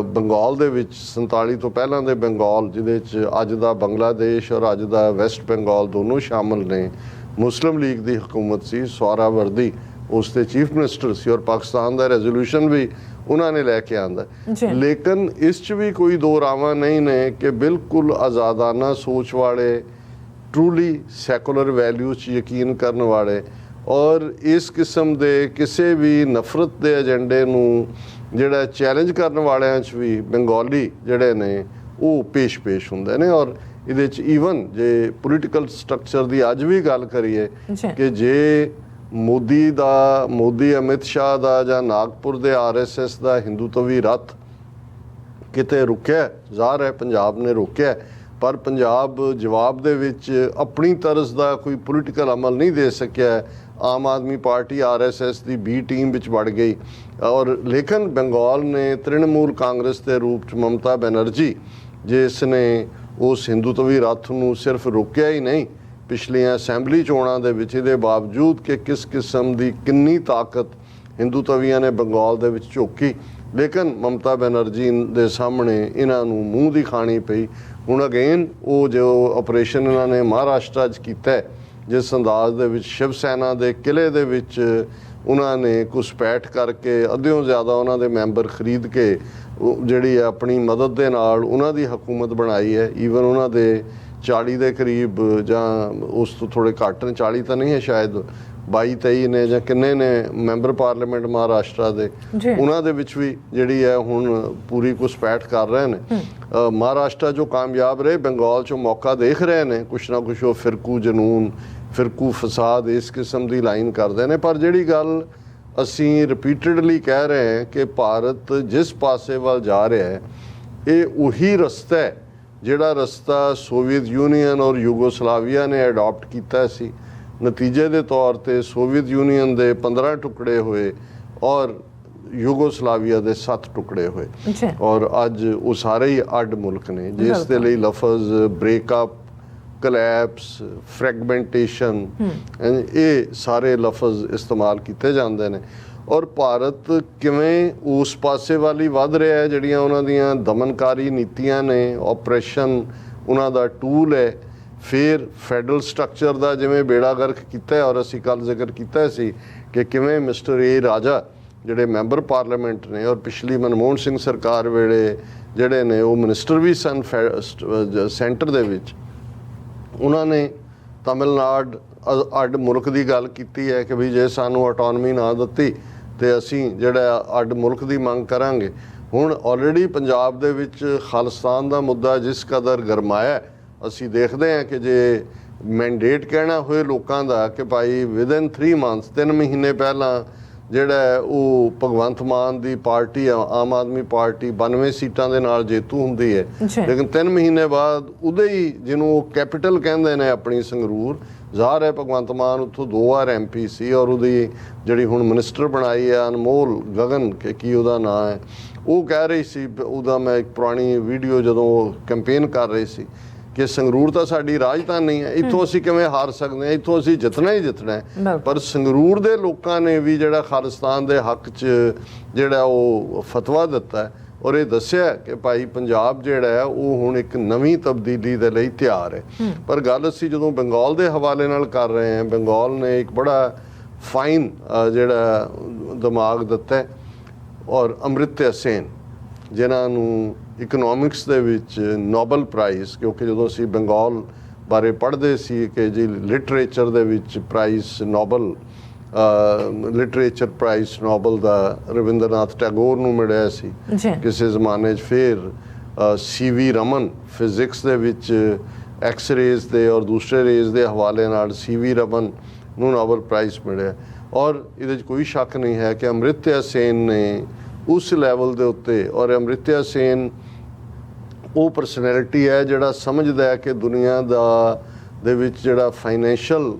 ਬੰਗਾਲ ਦੇ ਵਿੱਚ 47 ਤੋਂ ਪਹਿਲਾਂ ਦੇ ਬੰਗਾਲ, ਜਿਹਦੇ 'ਚ ਅੱਜ ਦਾ ਬੰਗਲਾਦੇਸ਼ ਔਰ ਅੱਜ ਦਾ ਵੈਸਟ ਬੰਗਾਲ ਦੋਨੋਂ ਸ਼ਾਮਲ ਨੇ, ਮੁਸਲਿਮ ਲੀਗ ਦੀ ਹਕੂਮਤ ਸੀ, ਸੋਹਰਾਵਰਦੀ ਉਸ ਦੇ ਚੀਫ ਮਿਨਿਸਟਰ ਸੀ, ਔਰ ਪਾਕਿਸਤਾਨ ਦਾ ਰੈਜ਼ੋਲੂਸ਼ਨ ਵੀ ਉਹਨਾਂ ਨੇ ਲੈ ਕੇ ਆਂਦਾ। ਲੇਕਿਨ ਇਸ 'ਚ ਵੀ ਕੋਈ ਦੋ ਰਾਵਾਂ ਨਹੀਂ ਨੇ ਕਿ ਬਿਲਕੁਲ ਆਜ਼ਾਦਾਨਾ ਸੋਚ ਵਾਲੇ, ਟਰੂਲੀ ਸੈਕੂਲਰ ਵੈਲਿਊਜ਼ 'ਚ ਯਕੀਨ ਕਰਨ ਵਾਲੇ, ਔਰ ਇਸ ਕਿਸਮ ਦੇ ਕਿਸੇ ਵੀ ਨਫ਼ਰਤ ਦੇ ਏਜੰਡੇ ਨੂੰ ਜਿਹੜਾ ਚੈਲੰਜ ਕਰਨ ਵਾਲਿਆਂ 'ਚ ਵੀ ਬੰਗਾਲੀ ਜਿਹੜੇ ਨੇ ਉਹ ਪੇਸ਼ ਹੁੰਦੇ ਨੇ। ਔਰ ਇਹਦੇ 'ਚ ਈਵਨ ਜੇ ਪੋਲੀਟੀਕਲ ਸਟਰਕਚਰ ਦੀ ਅੱਜ ਵੀ ਗੱਲ ਕਰੀਏ ਕਿ ਜੇ ਮੋਦੀ ਅਮਿਤ ਸ਼ਾਹ ਦਾ ਜਾਂ ਨਾਗਪੁਰ ਦੇ RSS ਦਾ ਹਿੰਦੂਤਵੀ ਰੱਥ ਕਿਤੇ ਰੁਕਿਆ, ਜ਼ਾਹਰ ਹੈ ਪੰਜਾਬ ਨੇ ਰੋਕਿਆ, ਪਰ ਪੰਜਾਬ ਜਵਾਬ ਦੇ ਵਿੱਚ ਆਪਣੀ ਤਰਜ਼ ਦਾ ਕੋਈ ਪੋਲੀਟੀਕਲ ਅਮਲ ਨਹੀਂ ਦੇ ਸਕਿਆ। ਆਮ ਆਦਮੀ ਪਾਰਟੀ RSS ਦੀ B ਟੀਮ ਵਿੱਚ ਵੜ ਗਈ। ਔਰ ਲੇਕਿਨ ਬੰਗਾਲ ਨੇ ਤ੍ਰਿਣਮੂਲ ਕਾਂਗਰਸ ਦੇ ਰੂਪ 'ਚ ਮਮਤਾ ਬੈਨਰਜੀ, ਜਿਸ ਨੇ ਉਸ ਹਿੰਦੂਤਵੀ ਰੱਥ ਨੂੰ ਸਿਰਫ ਰੋਕਿਆ ਹੀ ਨਹੀਂ, ਪਿਛਲੀਆਂ ਅਸੈਂਬਲੀ ਚੋਣਾਂ ਦੇ ਵਿੱਚ ਇਹਦੇ ਬਾਵਜੂਦ ਕਿ ਕਿਸ ਕਿਸਮ ਦੀ ਕਿੰਨੀ ਤਾਕਤ ਹਿੰਦੂਤਵੀਆਂ ਨੇ ਬੰਗਾਲ ਦੇ ਵਿੱਚ ਝੋਕੀ, ਲੇਕਿਨ ਮਮਤਾ ਬੈਨਰਜੀ ਦੇ ਸਾਹਮਣੇ ਇਹਨਾਂ ਨੂੰ ਮੂੰਹ ਦੀ ਖਾਣੀ ਪਈ। ਹੁਣ ਅਗੇਨ ਉਹ ਜੋ ਆਪਰੇਸ਼ਨ ਇਹਨਾਂ ਨੇ ਮਹਾਰਾਸ਼ਟਰ 'ਚ ਕੀਤਾ, ਜਿਸ ਅੰਦਾਜ਼ ਦੇ ਵਿੱਚ ਸ਼ਿਵ ਸੈਨਾ ਦੇ ਕਿਲੇ ਦੇ ਵਿੱਚ ਉਹਨਾਂ ਨੇ ਘੁਸਪੈਠ ਕਰਕੇ ਅੱਧਿਓਂ ਜ਼ਿਆਦਾ ਉਹਨਾਂ ਦੇ ਮੈਂਬਰ ਖਰੀਦ ਕੇ ਜਿਹੜੀ ਆਪਣੀ ਮਦਦ ਦੇ ਨਾਲ ਉਹਨਾਂ ਦੀ ਹਕੂਮਤ ਬਣਾਈ ਹੈ। ਈਵਨ ਉਹਨਾਂ ਦੇ 40 ਦੇ ਕਰੀਬ ਜਾਂ ਉਸ ਤੋਂ ਥੋੜ੍ਹੇ ਘੱਟ ਨੇ, 40 ਤਾਂ ਨਹੀਂ ਹੈ ਸ਼ਾਇਦ, 22-23 ਨੇ ਜਾਂ ਕਿੰਨੇ ਨੇ ਮੈਂਬਰ ਪਾਰਲੀਮੈਂਟ ਮਹਾਰਾਸ਼ਟਰ ਦੇ, ਉਹਨਾਂ ਦੇ ਵਿੱਚ ਵੀ ਜਿਹੜੀ ਹੈ ਹੁਣ ਪੂਰੀ ਘੁਸਪੈਠ ਕਰ ਰਹੇ ਨੇ। ਮਹਾਰਾਸ਼ਟਰ ਜੋ ਕਾਮਯਾਬ ਰਹੇ, ਬੰਗਾਲ 'ਚੋਂ ਮੌਕਾ ਦੇਖ ਰਹੇ ਨੇ, ਕੁਛ ਨਾ ਕੁਛ ਉਹ ਫਿਰਕੂ ਜਨੂਨ, ਫਿਰਕੂ ਫਸਾਦ ਇਸ ਕਿਸਮ ਦੀ ਲਾਈਨ ਕਰਦੇ ਨੇ। ਪਰ ਜਿਹੜੀ ਗੱਲ ਅਸੀਂ ਰਿਪੀਟਡਲੀ ਕਹਿ ਰਹੇ ਹਾਂ ਕਿ ਭਾਰਤ ਜਿਸ ਪਾਸੇ ਵੱਲ ਜਾ ਰਿਹਾ ਹੈ, ਇਹ ਉਹੀ ਰਸਤਾ ਹੈ ਜਿਹੜਾ ਰਸਤਾ ਸੋਵੀਅਤ ਯੂਨੀਅਨ ਔਰ ਯੂਗੋਸਲਾਵੀਆ ਨੇ ਅਡਾਪਟ ਕੀਤਾ ਸੀ। ਨਤੀਜੇ ਦੇ ਤੌਰ ਤੇ ਸੋਵੀਅਤ ਯੂਨੀਅਨ ਦੇ 15 ਟੁਕੜੇ ਹੋਏ ਔਰ ਯੂਗੋਸਲਾਵੀਆ ਦੇ 7 ਟੁਕੜੇ ਹੋਏ, ਔਰ ਅੱਜ ਉਹ ਸਾਰੇ ਹੀ ਅੱਡ ਮੁਲਕ ਨੇ, ਜਿਸ ਦੇ ਲਈ ਲਫ਼ਜ਼ ਬ੍ਰੇਕਅਪ, ਕਲੈਪਸ, ਫਰੈਗਮੈਂਟੇਸ਼ਨ, ਇਹ ਸਾਰੇ ਲਫ਼ਜ਼ ਇਸਤੇਮਾਲ ਕੀਤੇ ਜਾਂਦੇ ਨੇ। ਔਰ ਭਾਰਤ ਕਿਵੇਂ ਉਸ ਪਾਸੇ ਵੱਲ ਹੀ ਵੱਧ ਰਿਹਾ ਹੈ, ਜਿਹੜੀਆਂ ਉਹਨਾਂ ਦੀਆਂ ਦਮਨਕਾਰੀ ਨੀਤੀਆਂ ਨੇ, ਆਪਰੇਸ਼ਨ ਉਹਨਾਂ ਦਾ ਟੂਲ ਹੈ, ਫਿਰ ਫੈਡਰਲ ਸਟਰਕਚਰ ਦਾ ਜਿਵੇਂ ਬੇੜਾ ਗਰਕ ਕੀਤਾ ਔਰ ਅਸੀਂ ਕੱਲ੍ਹ ਜ਼ਿਕਰ ਕੀਤਾ ਸੀ ਕਿ ਕਿਵੇਂ ਮਿਸਟਰ ਏ ਰਾਜਾ ਜਿਹੜੇ ਮੈਂਬਰ ਪਾਰਲੀਮੈਂਟ ਨੇ ਔਰ ਪਿਛਲੀ ਮਨਮੋਹਨ ਸਿੰਘ ਸਰਕਾਰ ਵੇਲੇ ਜਿਹੜੇ ਨੇ ਉਹ ਮਿਨਿਸਟਰ ਵੀ ਸਨ ਸੈਂਟਰ ਦੇ ਵਿੱਚ, ਉਹਨਾਂ ਨੇ ਤਮਿਲਨਾਡੂ ਅੱਡ ਮੁਲਕ ਦੀ ਗੱਲ ਕੀਤੀ ਹੈ ਕਿ ਵੀ ਜੇ ਸਾਨੂੰ ਆਟੋਨਮੀ ਨਾ ਦਿੱਤੀ ਤੇ ਅਸੀਂ ਜਿਹੜਾ ਅੱਡ ਮੁਲਕ ਦੀ ਮੰਗ ਕਰਾਂਗੇ। ਹੁਣ ਆਲਰੇਡੀ ਪੰਜਾਬ ਦੇ ਵਿੱਚ ਖਾਲਿਸਤਾਨ ਦਾ ਮੁੱਦਾ ਜਿਸ ਕਦਰ ਗਰਮਾਇਆ, ਅਸੀਂ ਦੇਖਦੇ ਹਾਂ ਕਿ ਜੇ ਮੈਂਡੇਟ ਕਹਿਣਾ ਹੋਏ ਲੋਕਾਂ ਦਾ ਕਿ ਭਾਈ ਵਿਦਨ 3 ਮੰਥਸ 3 ਮਹੀਨੇ ਪਹਿਲਾਂ ਜਿਹੜਾ ਉਹ ਭਗਵੰਤ ਮਾਨ ਦੀ ਪਾਰਟੀ ਆਮ ਆਦਮੀ ਪਾਰਟੀ 92 ਸੀਟਾਂ ਦੇ ਨਾਲ ਜੇਤੂ ਹੁੰਦੀ ਹੈ, ਲੇਕਿਨ 3 ਮਹੀਨੇ ਬਾਅਦ ਉਹਦੇ ਹੀ ਜਿਹਨੂੰ ਉਹ ਕੈਪੀਟਲ ਕਹਿੰਦੇ ਨੇ ਆਪਣੀ ਸੰਗਰੂਰ, ਜ਼ਾਹਰ ਹੈ ਭਗਵੰਤ ਮਾਨ ਉੱਥੋਂ 2 ਵਾਰ MP ਸੀ ਔਰ ਉਹਦੀ ਜਿਹੜੀ ਹੁਣ ਮਿਨਿਸਟਰ ਬਣਾਈ ਹੈ ਅਨਮੋਲ ਗਗਨ ਕੀ ਉਹਦਾ ਨਾਂ ਹੈ, ਉਹ ਕਹਿ ਰਹੀ ਸੀ, ਉਹਦਾ ਮੈਂ ਇੱਕ ਪੁਰਾਣੀ ਵੀਡੀਓ ਜਦੋਂ ਕੈਂਪੇਨ ਕਰ ਰਹੀ ਸੀ ਕਿ ਸੰਗਰੂਰ ਤਾਂ ਸਾਡੀ ਰਾਜਧਾਨੀ ਹੈ, ਇੱਥੋਂ ਅਸੀਂ ਕਿਵੇਂ ਹਾਰ ਸਕਦੇ ਹਾਂ, ਇੱਥੋਂ ਅਸੀਂ ਜਿੱਤਣਾ ਹੀ ਜਿੱਤਣਾ ਹੈ। ਪਰ ਸੰਗਰੂਰ ਦੇ ਲੋਕਾਂ ਨੇ ਵੀ ਜਿਹੜਾ ਖਾਲਿਸਤਾਨ ਦੇ ਹੱਕ 'ਚ ਜਿਹੜਾ ਉਹ ਫਤਵਾ ਦਿੱਤਾ ਹੈ ਔਰ ਇਹ ਦੱਸਿਆ ਕਿ ਭਾਈ ਪੰਜਾਬ ਜਿਹੜਾ ਹੈ ਉਹ ਹੁਣ ਇੱਕ ਨਵੀਂ ਤਬਦੀਲੀ ਦੇ ਲਈ ਤਿਆਰ ਹੈ। ਪਰ ਗੱਲ ਅਸੀਂ ਜਦੋਂ ਬੰਗਾਲ ਦੇ ਹਵਾਲੇ ਨਾਲ ਕਰ ਰਹੇ ਹਾਂ, ਬੰਗਾਲ ਨੇ ਇੱਕ ਬੜਾ ਫਾਈਨ ਜਿਹੜਾ ਦਿਮਾਗ ਦਿੱਤਾ ਔਰ ਅਮ੍ਰਿਤਿਆ ਸੇਨ ਜਿਨ੍ਹਾਂ ਨੂੰ ਇਕਨੋਮਿਕਸ ਦੇ ਵਿੱਚ ਨੋਬਲ ਪ੍ਰਾਈਜ਼, ਕਿਉਂਕਿ ਜਦੋਂ ਅਸੀਂ ਬੰਗਾਲ ਬਾਰੇ ਪੜ੍ਹਦੇ ਸੀ ਕਿ ਜੀ ਲਿਟਰੇਚਰ ਦੇ ਵਿੱਚ prize Nobel literature prize Nobel ਦਾ ਰਵਿੰਦਰਨਾਥ ਟੈਗੋਰ ਨੂੰ ਮਿਲਿਆ ਸੀ ਕਿਸੇ ਜ਼ਮਾਨੇ 'ਚ। ਫਿਰ CV ਰਮਨ ਫਿਜ਼ਿਕਸ ਦੇ ਵਿੱਚ ਐਕਸ-ਰੇਜ਼ ਦੇ ਔਰ ਦੂਸਰੇ ਰੇਜ਼ ਦੇ ਹਵਾਲੇ ਨਾਲ CV ਰਮਨ ਨੂੰ ਨੋਬਲ ਪ੍ਰਾਈਜ਼ ਮਿਲਿਆ ਔਰ ਇਹਦੇ 'ਚ ਕੋਈ ਸ਼ੱਕ ਨਹੀਂ ਹੈ ਕਿ ਅਮ੍ਰਿਤਿਆ ਸੇਨ ਨੇ ਉਸ ਲੈਵਲ ਦੇ ਉੱਤੇ, ਔਰ ਅਮ੍ਰਿਤਿਆ ਸੇਨ ਉਹ ਪਰਸਨੈਲਿਟੀ ਹੈ ਜਿਹੜਾ ਸਮਝਦਾ ਹੈ ਕਿ ਦੁਨੀਆ ਦੇ ਵਿੱਚ ਜਿਹੜਾ ਫਾਈਨੈਂਸ਼ੀਅਲ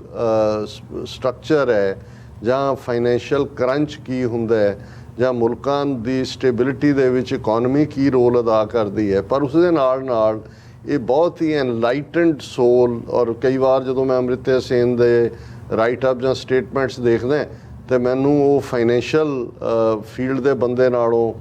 ਸਟਰਕਚਰ ਹੈ ਜਾਂ ਫਾਈਨੈਂਸ਼ੀਅਲ ਕਰੰਚ ਕੀ ਹੁੰਦਾ ਹੈ ਜਾਂ ਮੁਲਕਾਂ ਦੀ ਸਟੇਬਿਲਿਟੀ ਦੇ ਵਿੱਚ ਇਕੋਨਮੀ ਕੀ ਰੋਲ ਅਦਾ ਕਰਦੀ ਹੈ। ਪਰ ਉਸ ਦੇ ਨਾਲ ਨਾਲ ਇਹ ਬਹੁਤ ਹੀ ਐਨਲਾਈਟਨਡ ਸੋਲ, ਔਰ ਕਈ ਵਾਰ ਜਦੋਂ ਮੈਂ ਅਮ੍ਰਿਤਿਆ ਸੇਨ ਦੇ ਰਾਈਟ ਅਪ ਜਾਂ ਸਟੇਟਮੈਂਟਸ ਦੇਖਦਾ ਤੇ ਮੈਨੂੰ ਉਹ ਫਾਈਨੈਂਸ਼ੀਅਲ ਫੀਲਡ ਦੇ ਬੰਦੇ ਨਾਲੋਂ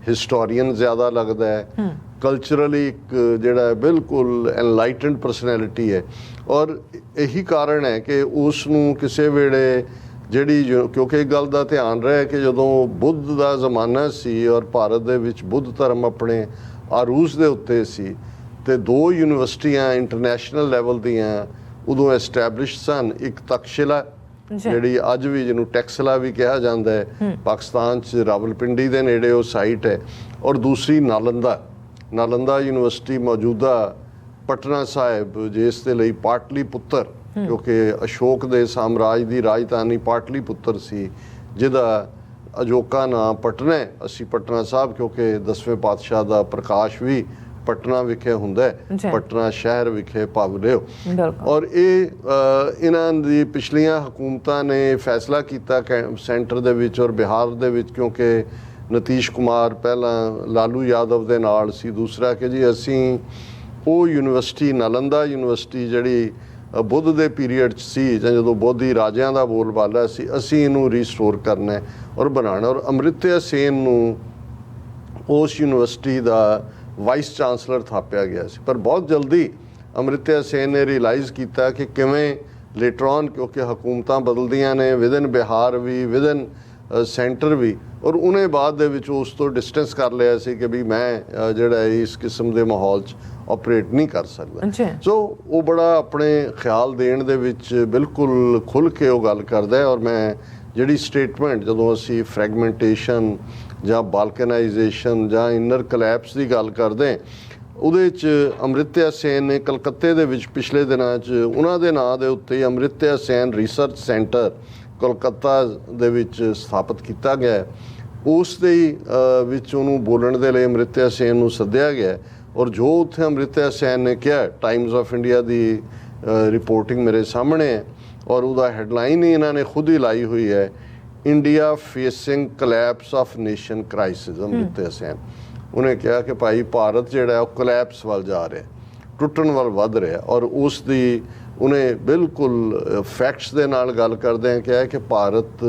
ਹਿਸਟੋਰੀਅਨ ਜ਼ਿਆਦਾ ਲੱਗਦਾ ਹੈ। ਕਲਚਰਲੀ ਇੱਕ ਜਿਹੜਾ ਬਿਲਕੁਲ ਐਨਲਾਈਟਨਡ ਪਰਸਨੈਲਿਟੀ ਹੈ ਔਰ ਇਹੀ ਕਾਰਨ ਹੈ ਕਿ ਉਸ ਨੂੰ ਕਿਸੇ ਵੇਲੇ ਜਿਹੜੀ ਕਿਉਂਕਿ ਇੱਕ ਗੱਲ ਦਾ ਧਿਆਨ ਰਿਹਾ ਕਿ ਜਦੋਂ ਬੁੱਧ ਦਾ ਜ਼ਮਾਨਾ ਸੀ ਔਰ ਭਾਰਤ ਦੇ ਵਿੱਚ ਬੁੱਧ ਧਰਮ ਆਪਣੇ ਆਰੂਸ ਦੇ ਉੱਤੇ ਸੀ ਤੇ 2 ਯੂਨੀਵਰਸਿਟੀਆਂ ਇੰਟਰਨੈਸ਼ਨਲ ਲੈਵਲ ਦੀਆਂ ਉਦੋਂ ਐਸਟੈਬਲਿਸ਼ ਸਨ, ਇੱਕ ਤਕਸ਼ਿਲਾ ਜਿਹੜੀ ਅੱਜ ਵੀ ਜਿਹਨੂੰ ਟੈਕਸਲਾ ਵੀ ਕਿਹਾ ਜਾਂਦਾ ਹੈ ਪਾਕਿਸਤਾਨ 'ਚ ਰਾਵਲਪਿੰਡੀ ਦੇ ਨੇੜੇ ਉਹ ਸਾਈਟ ਹੈ, ਔਰ ਦੂਸਰੀ ਨਾਲੰਦਾ ਯੂਨੀਵਰਸਿਟੀ ਮੌਜੂਦਾ ਪਟਨਾ ਸਾਹਿਬ ਜਿਸ ਦੇ ਲਈ ਪਾਟਲੀ ਪੁੱਤਰ, ਕਿਉਂਕਿ ਅਸ਼ੋਕ ਦੇ ਸਾਮਰਾਜ ਦੀ ਰਾਜਧਾਨੀ ਪਾਟਲੀ ਪੁੱਤਰ ਸੀ ਜਿਹਦਾ ਅਜੋਕਾ ਨਾਂ ਪਟਨਾ ਹੈ। ਅਸੀਂ ਪਟਨਾ ਸਾਹਿਬ ਕਿਉਂਕਿ 10ਵੇਂ ਪਾਤਸ਼ਾਹ ਦਾ ਪ੍ਰਕਾਸ਼ ਵੀ ਪਟਨਾ ਵਿਖੇ ਹੁੰਦਾ ਹੈ, ਪਟਨਾ ਸ਼ਹਿਰ ਵਿਖੇ ਭਵ ਲਿਓ। ਔਰ ਇਹਨਾਂ ਦੀ ਪਿਛਲੀਆਂ ਹਕੂਮਤਾਂ ਨੇ ਫੈਸਲਾ ਕੀਤਾ ਸੈਂਟਰ ਦੇ ਵਿੱਚ ਔਰ ਬਿਹਾਰ ਦੇ ਵਿੱਚ, ਕਿਉਂਕਿ ਨਤੀਸ਼ ਕੁਮਾਰ ਪਹਿਲਾਂ ਲਾਲੂ ਯਾਦਵ ਦੇ ਨਾਲ ਸੀ, ਦੂਸਰਾ ਕਿ ਜੀ ਅਸੀਂ ਉਹ ਯੂਨੀਵਰਸਿਟੀ ਨਾਲੰਦਾ ਯੂਨੀਵਰਸਿਟੀ ਜਿਹੜੀ ਬੁੱਧ ਦੇ ਪੀਰੀਅਡ 'ਚ ਸੀ ਜਾਂ ਜਦੋਂ ਬੋਧੀ ਰਾਜਿਆਂ ਦਾ ਬੋਲਬਾਲਾ ਸੀ, ਅਸੀਂ ਇਹਨੂੰ ਰੀਸਟੋਰ ਕਰਨਾ ਔਰ ਬਣਾਉਣਾ। ਔਰ ਅਮ੍ਰਿਤਿਆ ਸੇਨ ਨੂੰ ਉਸ ਯੂਨੀਵਰਸਿਟੀ ਦਾ ਵਾਈਸ ਚਾਂਸਲਰ ਥਾਪਿਆ ਗਿਆ ਸੀ। ਪਰ ਬਹੁਤ ਜਲਦੀ ਅਮ੍ਰਿਤਿਆ ਸੇਨ ਨੇ ਰਿਅਲਾਈਜ਼ ਕੀਤਾ ਕਿ ਕਿਵੇਂ ਲੇਟਰ ਔਨ, ਕਿਉਂਕਿ ਹਕੂਮਤਾਂ ਬਦਲਦੀਆਂ ਨੇ ਵਿਦਨ ਬਿਹਾਰ ਵੀ ਵਿਦਨ ਸੈਂਟਰ ਵੀ, ਔਰ ਉਹਨੇ ਬਾਅਦ ਦੇ ਵਿੱਚ ਉਸ ਤੋਂ ਡਿਸਟੈਂਸ ਕਰ ਲਿਆ ਸੀ ਕਿ ਵੀ ਮੈਂ ਜਿਹੜਾ ਇਸ ਕਿਸਮ ਦੇ ਮਾਹੌਲ 'ਚ ਆਪਰੇਟ ਨਹੀਂ ਕਰ ਸਕਦਾ। ਸੋ ਉਹ ਬੜਾ ਆਪਣੇ ਖਿਆਲ ਦੇਣ ਦੇ ਵਿੱਚ ਬਿਲਕੁਲ ਖੁੱਲ੍ਹ ਕੇ ਉਹ ਗੱਲ ਕਰਦਾ ਹੈ। ਔਰ ਮੈਂ ਜਿਹੜੀ ਸਟੇਟਮੈਂਟ ਜਦੋਂ ਅਸੀਂ ਫਰੈਗਮੈਂਟੇਸ਼ਨ ਜਾਂ ਬਾਲਕਨਾਈਜੇਸ਼ਨ ਜਾਂ ਇਨਰ ਕਲੈਪਸ ਦੀ ਗੱਲ ਕਰਦੇ ਉਹਦੇ 'ਚ ਅਮ੍ਰਿਤਿਆ ਸੇਨ ਨੇ ਕਲਕੱਤੇ ਦੇ ਵਿੱਚ ਪਿਛਲੇ ਦਿਨਾਂ 'ਚ ਉਹਨਾਂ ਦੇ ਨਾਂ ਦੇ ਉੱਤੇ ਅਮ੍ਰਿਤਿਆ ਸੇਨ ਰਿਸਰਚ ਸੈਂਟਰ ਕੋਲਕਾਤਾ ਦੇ ਵਿੱਚ ਸਥਾਪਿਤ ਕੀਤਾ ਗਿਆ। ਉਸ ਦੇ ਵਿੱਚ ਉਹਨੂੰ ਬੋਲਣ ਦੇ ਲਈ ਅਮ੍ਰਿਤਿਆ ਸੇਨ ਨੂੰ ਸੱਦਿਆ ਗਿਆ ਔਰ ਜੋ ਉੱਥੇ ਅਮ੍ਰਿਤਿਆ ਸੇਨ ਨੇ ਕਿਹਾ, Times of India the reporting ਮੇਰੇ ਸਾਹਮਣੇ ਹੈ ਔਰ ਉਹਦਾ ਹੈਡਲਾਈਨ ਹੀ ਇਹਨਾਂ ਨੇ ਖੁਦ ਹੀ ਲਾਈ ਹੋਈ ਹੈ, India facing collapse of nation crisis. Amartya Sen ਉਹਨੇ ਕਿਹਾ ਕਿ ਭਾਈ ਭਾਰਤ ਜਿਹੜਾ ਉਹ ਕਲੈਪਸ ਵੱਲ ਜਾ ਰਿਹਾ, ਟੁੱਟਣ ਵੱਲ ਵੱਧ ਰਿਹਾ। ਔਰ ਉਸ ਦੀ ਉਹਨੇ ਬਿਲਕੁਲ ਫੈਕਟਸ ਦੇ ਨਾਲ ਗੱਲ ਕਰਦਿਆਂ ਕਿਹਾ ਕਿ ਭਾਰਤ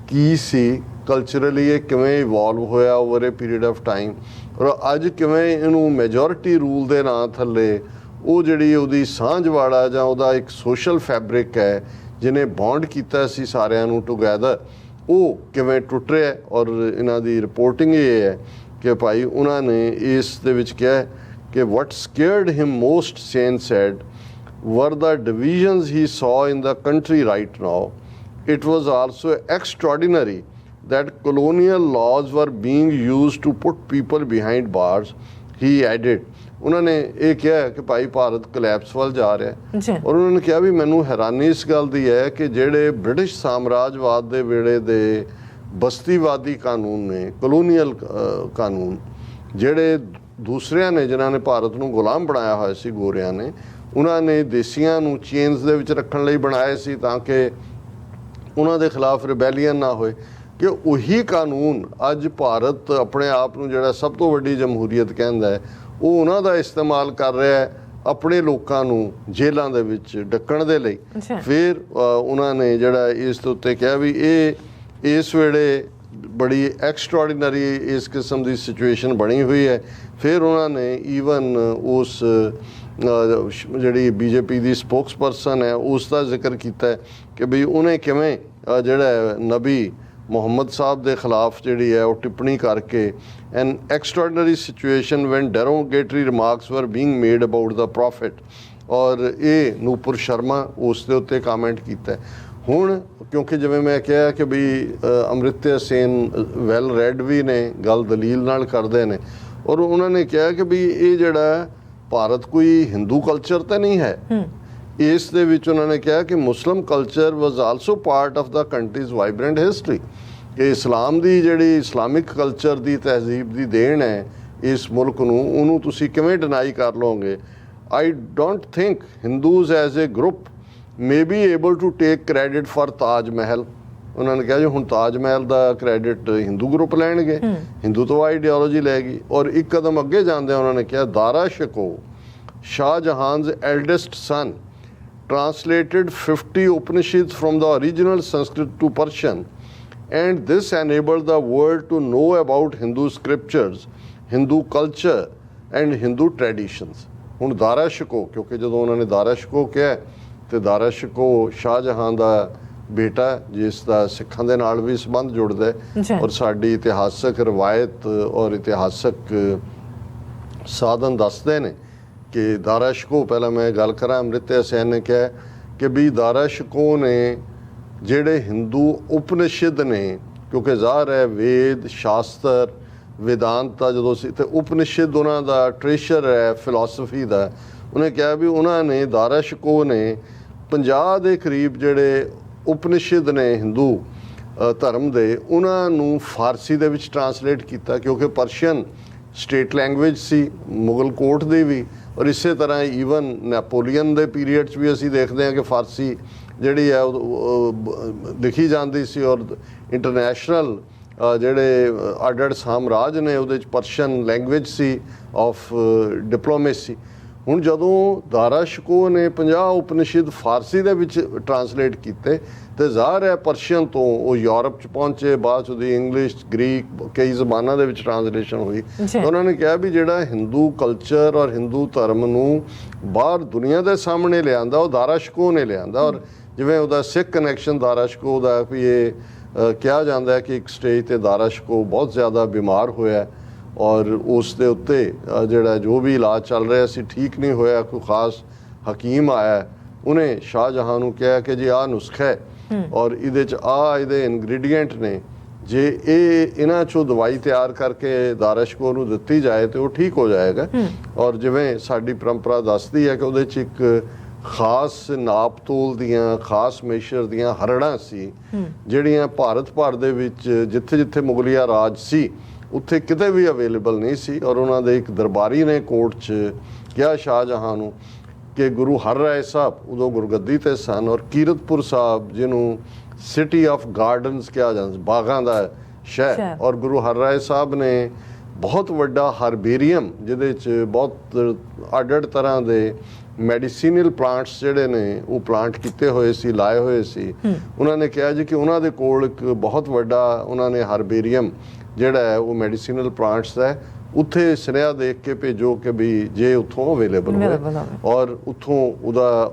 ਕੀ ਸੀ ਕਲਚਰਲੀ, ਇਹ ਕਿਵੇਂ ਇਵੋਲਵ ਹੋਇਆ over A period of time, ਔਰ ਅੱਜ ਕਿਵੇਂ ਇਹਨੂੰ ਮੈਜੋਰਿਟੀ ਰੂਲ ਦੇ ਨਾਂ ਥੱਲੇ ਉਹ ਜਿਹੜੀ ਉਹਦੀ ਸਾਂਝਵਾੜਾ ਜਾਂ ਉਹਦਾ ਇੱਕ ਸੋਸ਼ਲ ਫੈਬਰਿਕ ਹੈ ਜਿਹਨੇ ਬੌਂਡ ਕੀਤਾ ਸੀ ਸਾਰਿਆਂ ਨੂੰ ਟੁਗੈਦਰ, ਉਹ ਕਿਵੇਂ ਟੁੱਟ ਰਿਹਾ। ਔਰ ਇਹਨਾਂ ਦੀ ਰਿਪੋਰਟਿੰਗ ਇਹ ਹੈ ਕਿ ਭਾਈ ਉਹਨਾਂ ਨੇ ਇਸ ਦੇ ਵਿੱਚ ਕਿਹਾ ਕਿ what scared him most, Sen said, were the divisions he saw in the country right now. It was also extraordinary that colonial laws were being used to put people behind bars, he added. ਉਹਨਾਂ ਨੇ ਇਹ ਕਿਹਾ ਕਿ ਭਾਈ Bharat collapse ਵੱਲ ਜਾ ਰਿਹਾ ਹੈ। ਜੀ। ਔਰ ਉਹਨਾਂ ਨੇ ਕਿਹਾ ਵੀ ਮੈਨੂੰ ਹੈਰਾਨੀ ਇਸ ਗੱਲ ਦੀ ਹੈ ਕਿ ਜਿਹੜੇ ਬ੍ਰਿਟਿਸ਼ ਸਾਮਰਾਜਵਾਦ ਦੇ ਵੇਲੇ ਦੇ ਬਸਤੀਵਾਦੀ ਕਾਨੂੰਨ ਨੇ, ਕਲੋਨੀਅਲ ਕਾਨੂੰਨ, ਜਿਹੜੇ ਦੂਸਰਿਆਂ ਨੇ ਜਿਨ੍ਹਾਂ ਨੇ ਭਾਰਤ ਨੂੰ ਗੁਲਾਮ ਬਣਾਇਆ ਹੋਇਆ ਸੀ, ਗੋਰਿਆਂ ਨੇ, ਉਹਨਾਂ ਨੇ ਦੇਸੀਆਂ ਨੂੰ ਚੇਨਸ ਦੇ ਵਿੱਚ ਰੱਖਣ ਲਈ ਬਣਾਏ ਸੀ ਤਾਂ ਕਿ ਉਹਨਾਂ ਦੇ ਖਿਲਾਫ ਰਿਬੈਲੀਅਨ ਨਾ ਹੋਏ, ਕਿ ਉਹੀ ਕਾਨੂੰਨ ਅੱਜ ਭਾਰਤ ਆਪਣੇ ਆਪ ਨੂੰ ਜਿਹੜਾ ਸਭ ਤੋਂ ਵੱਡੀ ਜਮਹੂਰੀਅਤ ਕਹਿੰਦਾ ਹੈ, ਉਹ ਉਹਨਾਂ ਦਾ ਇਸਤੇਮਾਲ ਕਰ ਰਿਹਾ ਹੈ ਆਪਣੇ ਲੋਕਾਂ ਨੂੰ ਜੇਲ੍ਹਾਂ ਦੇ ਵਿੱਚ ਡੱਕਣ ਦੇ ਲਈ। ਫਿਰ ਉਹਨਾਂ ਨੇ ਜਿਹੜਾ ਇਸ ਦੇ ਉੱਤੇ ਕਿਹਾ ਵੀ ਇਹ ਇਸ ਵੇਲੇ ਬੜੀ ਐਕਸਟਰਾਆਰਡੀਨਰੀ ਇਸ ਕਿਸਮ ਦੀ ਸਿਚੁਏਸ਼ਨ ਬਣੀ ਹੋਈ ਹੈ। ਫਿਰ ਉਹਨਾਂ ਨੇ ਈਵਨ ਉਸ ਜਿਹੜੀ ਬੀਜੇਪੀ ਦੀ ਸਪੋਕਸਪਰਸਨ ਹੈ ਉਸ ਦਾ ਜ਼ਿਕਰ ਕੀਤਾ ਕਿ ਵੀ ਉਹਨੇ ਕਿਵੇਂ ਜਿਹੜਾ ਨਬੀ ਮੁਹੰਮਦ ਸਾਹਿਬ ਦੇ ਖਿਲਾਫ ਜਿਹੜੀ ਹੈ ਉਹ ਟਿੱਪਣੀ ਕਰਕੇ an extraordinary situation when derogatory remarks were being made about the prophet, ਔਰ ਇਹ ਨੂਪੁਰ ਸ਼ਰਮਾ ਉਸ ਦੇ ਉੱਤੇ ਕਾਮੈਂਟ ਕੀਤਾ। ਹੁਣ ਕਿਉਂਕਿ ਜਿਵੇਂ ਮੈਂ ਕਿਹਾ ਕਿ ਵੀ ਅਮ੍ਰਿਤਿਆ ਸੇਨ ਵੈਲ ਰੈਡ ਵੀ ਨੇ, ਗੱਲ ਦਲੀਲ ਨਾਲ ਕਰਦੇ ਨੇ, ਔਰ ਉਹਨਾਂ ਨੇ ਕਿਹਾ ਕਿ ਵੀ ਇਹ ਜਿਹੜਾ ਭਾਰਤ ਕੋਈ ਹਿੰਦੂ ਕਲਚਰ ਤਾਂ ਨਹੀਂ ਹੈ। ਇਸ ਦੇ ਵਿੱਚ ਉਹਨਾਂ ਨੇ ਕਿਹਾ ਕਿ Muslim culture was also part of the country's vibrant history, ਕਿ ਇਸਲਾਮ ਦੀ ਜਿਹੜੀ ਇਸਲਾਮਿਕ ਕਲਚਰ ਦੀ ਤਹਿਜ਼ੀਬ ਦੀ ਦੇਣ ਹੈ ਇਸ ਮੁਲਕ ਨੂੰ, ਉਹਨੂੰ ਤੁਸੀਂ ਕਿਵੇਂ ਡਿਨਾਈ ਕਰ ਲਓਗੇ। I don't think Hindus as a group may be able to take credit for Taj Mahal. ਉਹਨਾਂ ਨੇ ਕਿਹਾ ਜੀ ਹੁਣ ਤਾਜ ਮਹਿਲ ਦਾ ਕ੍ਰੈਡਿਟ ਹਿੰਦੂ ਗਰੁੱਪ ਲੈਣਗੇ, ਹਿੰਦੂਤਵਾ ਆਈਡੀਓਲੋਜੀ ਲੈ ਗਈ। ਔਰ ਇੱਕ ਕਦਮ ਅੱਗੇ ਜਾਂਦੇ ਉਹਨਾਂ ਨੇ ਕਿਹਾ ਦਾਰਾ ਸ਼ਿਕੋ, ਸ਼ਾਹਜਹਾਨ's eldest son, translated 50 Upanishads from the original Sanskrit to Persian, and this enabled the world to know about Hindu scriptures, Hindu culture and Hindu traditions। ਹੁਣ ਦਾਰਾ ਸ਼ਿਕੋ, ਕਿਉਂਕਿ ਜਦੋਂ ਉਹਨਾਂ ਨੇ ਦਾਰਾ ਸ਼ਿਕੋ ਕਿਹਾ ਤੇ ਦਾਰਾ ਸ਼ਿਕੋ ਸ਼ਾਹਜਹਾਨ ਦਾ ਬੇਟਾ ਜਿਸ ਦਾ ਸਿੱਖਾਂ ਦੇ ਨਾਲ ਵੀ ਸੰਬੰਧ ਜੁੜਦਾ ਹੈ, ਔਰ ਸਾਡੀ ਇਤਿਹਾਸਕ ਰਵਾਇਤ ਔਰ ਇਤਿਹਾਸਕ ਸਾਧਨ ਦੱਸਦੇ ਨੇ ਕਿ ਦਾਰਾ ਸ਼ਿਕੋ, ਪਹਿਲਾਂ ਮੈਂ ਗੱਲ ਕਰਾਂ, ਅਮ੍ਰਿਤਿਆ ਸੈਨ ਨੇ ਕਿਹਾ ਕਿ ਵੀ ਦਾਰਾ ਸ਼ਿਕੋ ਨੇ ਜਿਹੜੇ ਹਿੰਦੂ ਉਪਨਿਸ਼ਦ ਨੇ, ਕਿਉਂਕਿ ਜ਼ਾਹਰ ਹੈ ਵੇਦ ਸ਼ਾਸਤਰ ਵੇਦਾਂਤਾ ਜਦੋਂ ਸੀ ਤੇ ਉਪਨਿਸ਼ਦ ਉਹਨਾਂ ਦਾ ਟ੍ਰੇਸ਼ਰ ਹੈ ਫਿਲਾਸਫੀ ਦਾ, ਉਹਨੇ ਕਿਹਾ ਵੀ ਉਹਨਾਂ ਨੇ ਦਾਰਾ ਸ਼ਿਕੋ ਨੇ 50 ਦੇ ਕਰੀਬ ਜਿਹੜੇ ਉਪਨਿਸ਼ਦ ਨੇ ਹਿੰਦੂ ਧਰਮ ਦੇ, ਉਹਨਾਂ ਨੂੰ ਫਾਰਸੀ ਦੇ ਵਿੱਚ ਟਰਾਂਸਲੇਟ ਕੀਤਾ, ਕਿਉਂਕਿ ਪਰਸ਼ੀਅਨ ਸਟੇਟ ਲੈਂਗੁਏਜ ਸੀ ਮੁਗਲ ਕੋਰਟ ਦੀ ਵੀ। ਔਰ ਇਸੇ ਤਰ੍ਹਾਂ ਈਵਨ ਨੈਪੋਲੀਅਨ ਦੇ ਪੀਰੀਅਡ 'ਚ ਵੀ ਅਸੀਂ ਦੇਖਦੇ ਹਾਂ ਕਿ ਫਾਰਸੀ ਜਿਹੜੀ ਹੈ ਲਿਖੀ ਜਾਂਦੀ ਸੀ, ਔਰ ਇੰਟਰਨੈਸ਼ਨਲ ਜਿਹੜੇ ਅੱਡ-ਅੱਡ ਸਾਮਰਾਜ ਨੇ ਉਹਦੇ 'ਚ Persian language C of diplomacy. ਹੁਣ ਜਦੋਂ ਦਾਰਾ ਸ਼ਿਕੋ ਨੇ 50 ਉਪਨਿਸ਼ਦ ਫਾਰਸੀ ਦੇ ਵਿੱਚ ਟਰਾਂਸਲੇਟ ਕੀਤੇ ਤੇ ਜ਼ਾਹਰ ਹੈ ਪਰਸ਼ੀਅਨ ਤੋਂ ਉਹ ਯੂਰਪ 'ਚ ਪਹੁੰਚੇ, ਬਾਅਦ 'ਚ ਉਹਦੀ ਇੰਗਲਿਸ਼, ਗ੍ਰੀਕ, ਕਈ ਜ਼ਬਾਨਾਂ ਦੇ ਵਿੱਚ ਟਰਾਂਸਲੇਸ਼ਨ ਹੋਈ। ਉਹਨਾਂ ਨੇ ਕਿਹਾ ਵੀ ਜਿਹੜਾ ਹਿੰਦੂ ਕਲਚਰ ਔਰ ਹਿੰਦੂ ਧਰਮ ਨੂੰ ਬਾਹਰ ਦੁਨੀਆ ਦੇ ਸਾਹਮਣੇ ਲਿਆਂਦਾ ਉਹ ਦਾਰਾ ਸ਼ਿਕੋ ਨੇ ਲਿਆਂਦਾ। ਔਰ ਜਿਵੇਂ ਉਹਦਾ ਸਿੱਖ ਕਨੈਕਸ਼ਨ ਦਾਰਾ ਸ਼ਿਕੋ ਦਾ ਵੀ ਇਹ ਕਿਹਾ ਜਾਂਦਾ ਹੈ ਕਿ ਇੱਕ ਸਟੇਜ 'ਤੇ ਦਾਰਾ ਸ਼ਿਕੋ ਬਹੁਤ ਜ਼ਿਆਦਾ ਬਿਮਾਰ ਹੋਇਆ ਔਰ ਉਸ ਦੇ ਉੱਤੇ ਜਿਹੜਾ ਜੋ ਵੀ ਇਲਾਜ ਚੱਲ ਰਿਹਾ ਸੀ ਠੀਕ ਨਹੀਂ ਹੋਇਆ। ਕੋਈ ਖਾਸ ਹਕੀਮ ਆਇਆ, ਉਹਨੇ ਸ਼ਾਹਜਹਾਂ ਨੂੰ ਕਿਹਾ ਕਿ ਜੀ ਆਹ ਨੁਸਖਾ ਹੈ ਔਰ ਇਹਦੇ 'ਚ ਇਹਦੇ ਇਨਗਰੀਡੀਐਂਟ ਨੇ, ਜੇ ਇਹਨਾਂ 'ਚੋਂ ਦਵਾਈ ਤਿਆਰ ਕਰਕੇ ਦਾਰਾ ਸ਼ਿਕੋ ਨੂੰ ਦਿੱਤੀ ਜਾਏ ਤੇ ਉਹ ਠੀਕ ਹੋ ਜਾਏਗਾ। ਔਰ ਜਿਵੇਂ ਸਾਡੀ ਪਰੰਪਰਾ ਦੱਸਦੀ ਹੈ ਕਿ ਉਹਦੇ 'ਚ ਇੱਕ ਖਾਸ ਨਾਪ ਤੋਲ ਦੀਆਂ, ਖਾਸ ਮੇਸ਼ਰ ਦੀਆਂ ਹਰੜਾਂ ਸੀ ਜਿਹੜੀਆਂ ਭਾਰਤ ਭਰ ਦੇ ਵਿੱਚ ਜਿੱਥੇ ਜਿੱਥੇ ਮੁਗਲਿਆ ਰਾਜ ਸੀ ਉੱਥੇ ਕਿਤੇ ਵੀ ਅਵੇਲੇਬਲ ਨਹੀਂ ਸੀ। ਔਰ ਉਹਨਾਂ ਦੇ ਇੱਕ ਦਰਬਾਰੀ ਨੇ ਕੋਰਟ 'ਚ ਕਿਹਾ ਸ਼ਾਹਜਹਾਂ ਨੂੰ ਕਿ ਗੁਰੂ ਹਰ ਰਾਏ ਸਾਹਿਬ ਉਦੋਂ ਗੁਰਗੱਦੀ 'ਤੇ ਸਨ, ਔਰ ਕੀਰਤਪੁਰ ਸਾਹਿਬ ਜਿਹਨੂੰ ਸਿਟੀ ਆਫ ਗਾਰਡਨਸ ਕਿਹਾ ਜਾਂਦਾ, ਬਾਗਾਂ ਦਾ ਸ਼ਹਿਰ, ਔਰ ਗੁਰੂ ਹਰ ਰਾਏ ਸਾਹਿਬ ਨੇ ਬਹੁਤ ਵੱਡਾ ਹਰਬੇਰੀਅਮ ਜਿਹਦੇ 'ਚ ਬਹੁਤ ਅੱਡ-ਅੱਡ ਤਰ੍ਹਾਂ ਦੇ ਮੈਡੀਸੀਨਲ ਪਲਾਂਟਸ ਜਿਹੜੇ ਨੇ ਉਹ ਪਲਾਂਟ ਕੀਤੇ ਹੋਏ ਸੀ, ਲਾਏ ਹੋਏ ਸੀ। ਉਹਨਾਂ ਨੇ ਕਿਹਾ ਜੀ ਕਿ ਉਹਨਾਂ ਦੇ ਕੋਲ ਇੱਕ ਬਹੁਤ ਵੱਡਾ ਉਹਨਾਂ ਨੇ ਹਰਬੇਰੀਅਮ ਜਿਹੜਾ ਹੈ ਉਹ ਮੈਡੀਸੀਨਲ ਪਲਾਂਟਸ ਹੈ ਉੱਥੇ ਸੁਨੇਹਾ ਦੇਖ ਕੇ ਭੇਜੋ ਕਿ ਵੀ ਜੇ ਉੱਥੋਂ ਅਵੇਲੇਬਲ ਹੋਵੇ ਔਰ ਉੱਥੋਂ ਉਹਦਾ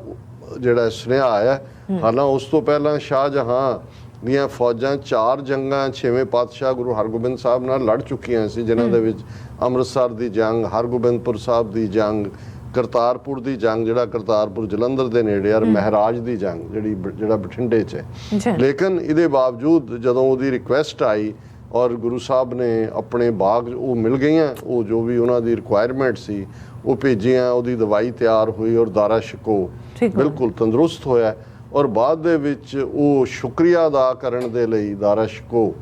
ਜਿਹੜਾ ਸੁਨੇਹਾ ਆਇਆ। ਹਾਲਾਂ ਉਸ ਤੋਂ ਪਹਿਲਾਂ ਸ਼ਾਹਜਹਾਂ ਦੀਆਂ ਫੌਜਾਂ 4 ਜੰਗਾਂ 6ਵੇਂ ਪਾਤਸ਼ਾਹ ਗੁਰੂ ਹਰਗੋਬਿੰਦ ਸਾਹਿਬ ਨਾਲ ਲੜ ਚੁੱਕੀਆਂ ਸੀ, ਜਿਨ੍ਹਾਂ ਦੇ ਵਿੱਚ ਅੰਮ੍ਰਿਤਸਰ ਦੀ ਜੰਗ, ਹਰਗੋਬਿੰਦਪੁਰ ਸਾਹਿਬ ਦੀ ਜੰਗ, ਕਰਤਾਰਪੁਰ ਦੀ ਜੰਗ ਜਿਹੜਾ ਕਰਤਾਰਪੁਰ ਜਲੰਧਰ ਦੇ ਨੇੜੇ, ਔਰ ਮਹਿਰਾਜ ਦੀ ਜੰਗ ਜਿਹੜਾ ਬਠਿੰਡੇ 'ਚ ਹੈ। ਲੇਕਿਨ ਇਹਦੇ ਬਾਵਜੂਦ ਜਦੋਂ ਉਹਦੀ ਰਿਕੁਐਸਟ ਆਈ ਔਰ ਗੁਰੂ ਸਾਹਿਬ ਨੇ ਆਪਣੇ ਬਾਗ ਉਹ ਮਿਲ ਗਈਆਂ, ਉਹ ਜੋ ਵੀ ਉਹਨਾਂ ਦੀ ਰਿਕੁਆਇਰਮੈਂਟ ਸੀ ਉਹ ਭੇਜੀਆਂ, ਉਹਦੀ ਦਵਾਈ ਤਿਆਰ ਹੋਈ ਔਰ ਦਾਰਾ ਸ਼ਿਕੋ ਬਿਲਕੁਲ ਤੰਦਰੁਸਤ ਹੋਇਆ। ਔਰ ਬਾਅਦ ਦੇ ਵਿੱਚ ਉਹ ਸ਼ੁਕਰੀਆ ਅਦਾ ਕਰਨ ਦੇ ਲਈ ਦਾਰਾ ਸ਼ਿਕੋ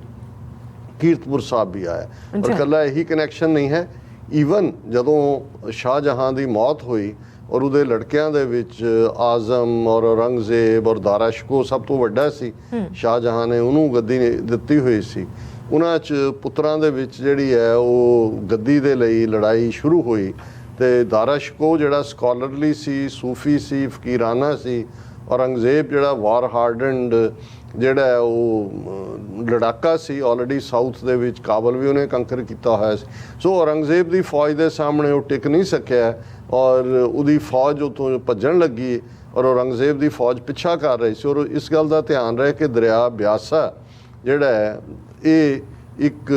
ਕੀਰਤਪੁਰ ਸਾਹਿਬ ਵੀ ਆਇਆ। ਔਰ ਇਕੱਲਾ ਇਹੀ ਕਨੈਕਸ਼ਨ ਨਹੀਂ ਹੈ, ਈਵਨ ਜਦੋਂ ਸ਼ਾਹਜਹਾਂ ਦੀ ਮੌਤ ਹੋਈ ਔਰ ਉਹਦੇ ਲੜਕਿਆਂ ਦੇ ਵਿੱਚ ਆਜ਼ਮ ਔਰ ਔਰੰਗਜ਼ੇਬ ਔਰ ਦਾਰਾ ਸ਼ਿਕੋ ਸਭ ਤੋਂ ਵੱਡਾ ਸੀ, ਸ਼ਾਹਜਹਾਂ ਨੇ ਉਹਨੂੰ ਗੱਦੀ ਦਿੱਤੀ ਹੋਈ ਸੀ। ਉਹਨਾਂ 'ਚ ਪੁੱਤਰਾਂ ਦੇ ਵਿੱਚ ਜਿਹੜੀ ਹੈ ਉਹ ਗੱਦੀ ਦੇ ਲਈ ਲੜਾਈ ਸ਼ੁਰੂ ਹੋਈ ਤੇ ਦਾਰਾ ਸ਼ਿਕੋ ਜਿਹੜਾ ਸਕਾਲਰਲੀ ਸੀ, ਸੂਫੀ ਸੀ, ਫਕੀਰਾਨਾ ਸੀ। ਔਰੰਗਜ਼ੇਬ ਜਿਹੜਾ ਵਾਰ ਹਾਰਡਨਡ ਜਿਹੜਾ ਉਹ ਲੜਾਕਾ ਸੀ, ਆਲਰੇਡੀ ਸਾਊਥ ਦੇ ਵਿੱਚ ਕਾਬਲ ਵੀ ਉਹਨੇ ਕੰਕਰ ਕੀਤਾ ਹੋਇਆ ਸੀ। ਸੋ ਔਰੰਗਜ਼ੇਬ ਦੀ ਫੌਜ ਦੇ ਸਾਹਮਣੇ ਉਹ ਟਿਕ ਨਹੀਂ ਸਕਿਆ ਔਰ ਉਹਦੀ ਫੌਜ ਉੱਥੋਂ ਭੱਜਣ ਲੱਗੀ ਔਰ ਔਰੰਗਜ਼ੇਬ ਦੀ ਫੌਜ ਪਿੱਛਾ ਕਰ ਰਹੀ ਸੀ। ਔਰ ਇਸ ਗੱਲ ਦਾ ਧਿਆਨ ਰਹੇ ਕਿ ਦਰਿਆ ਬਿਆਸਾ ਜਿਹੜਾ ਹੈ ਇਹ ਇੱਕ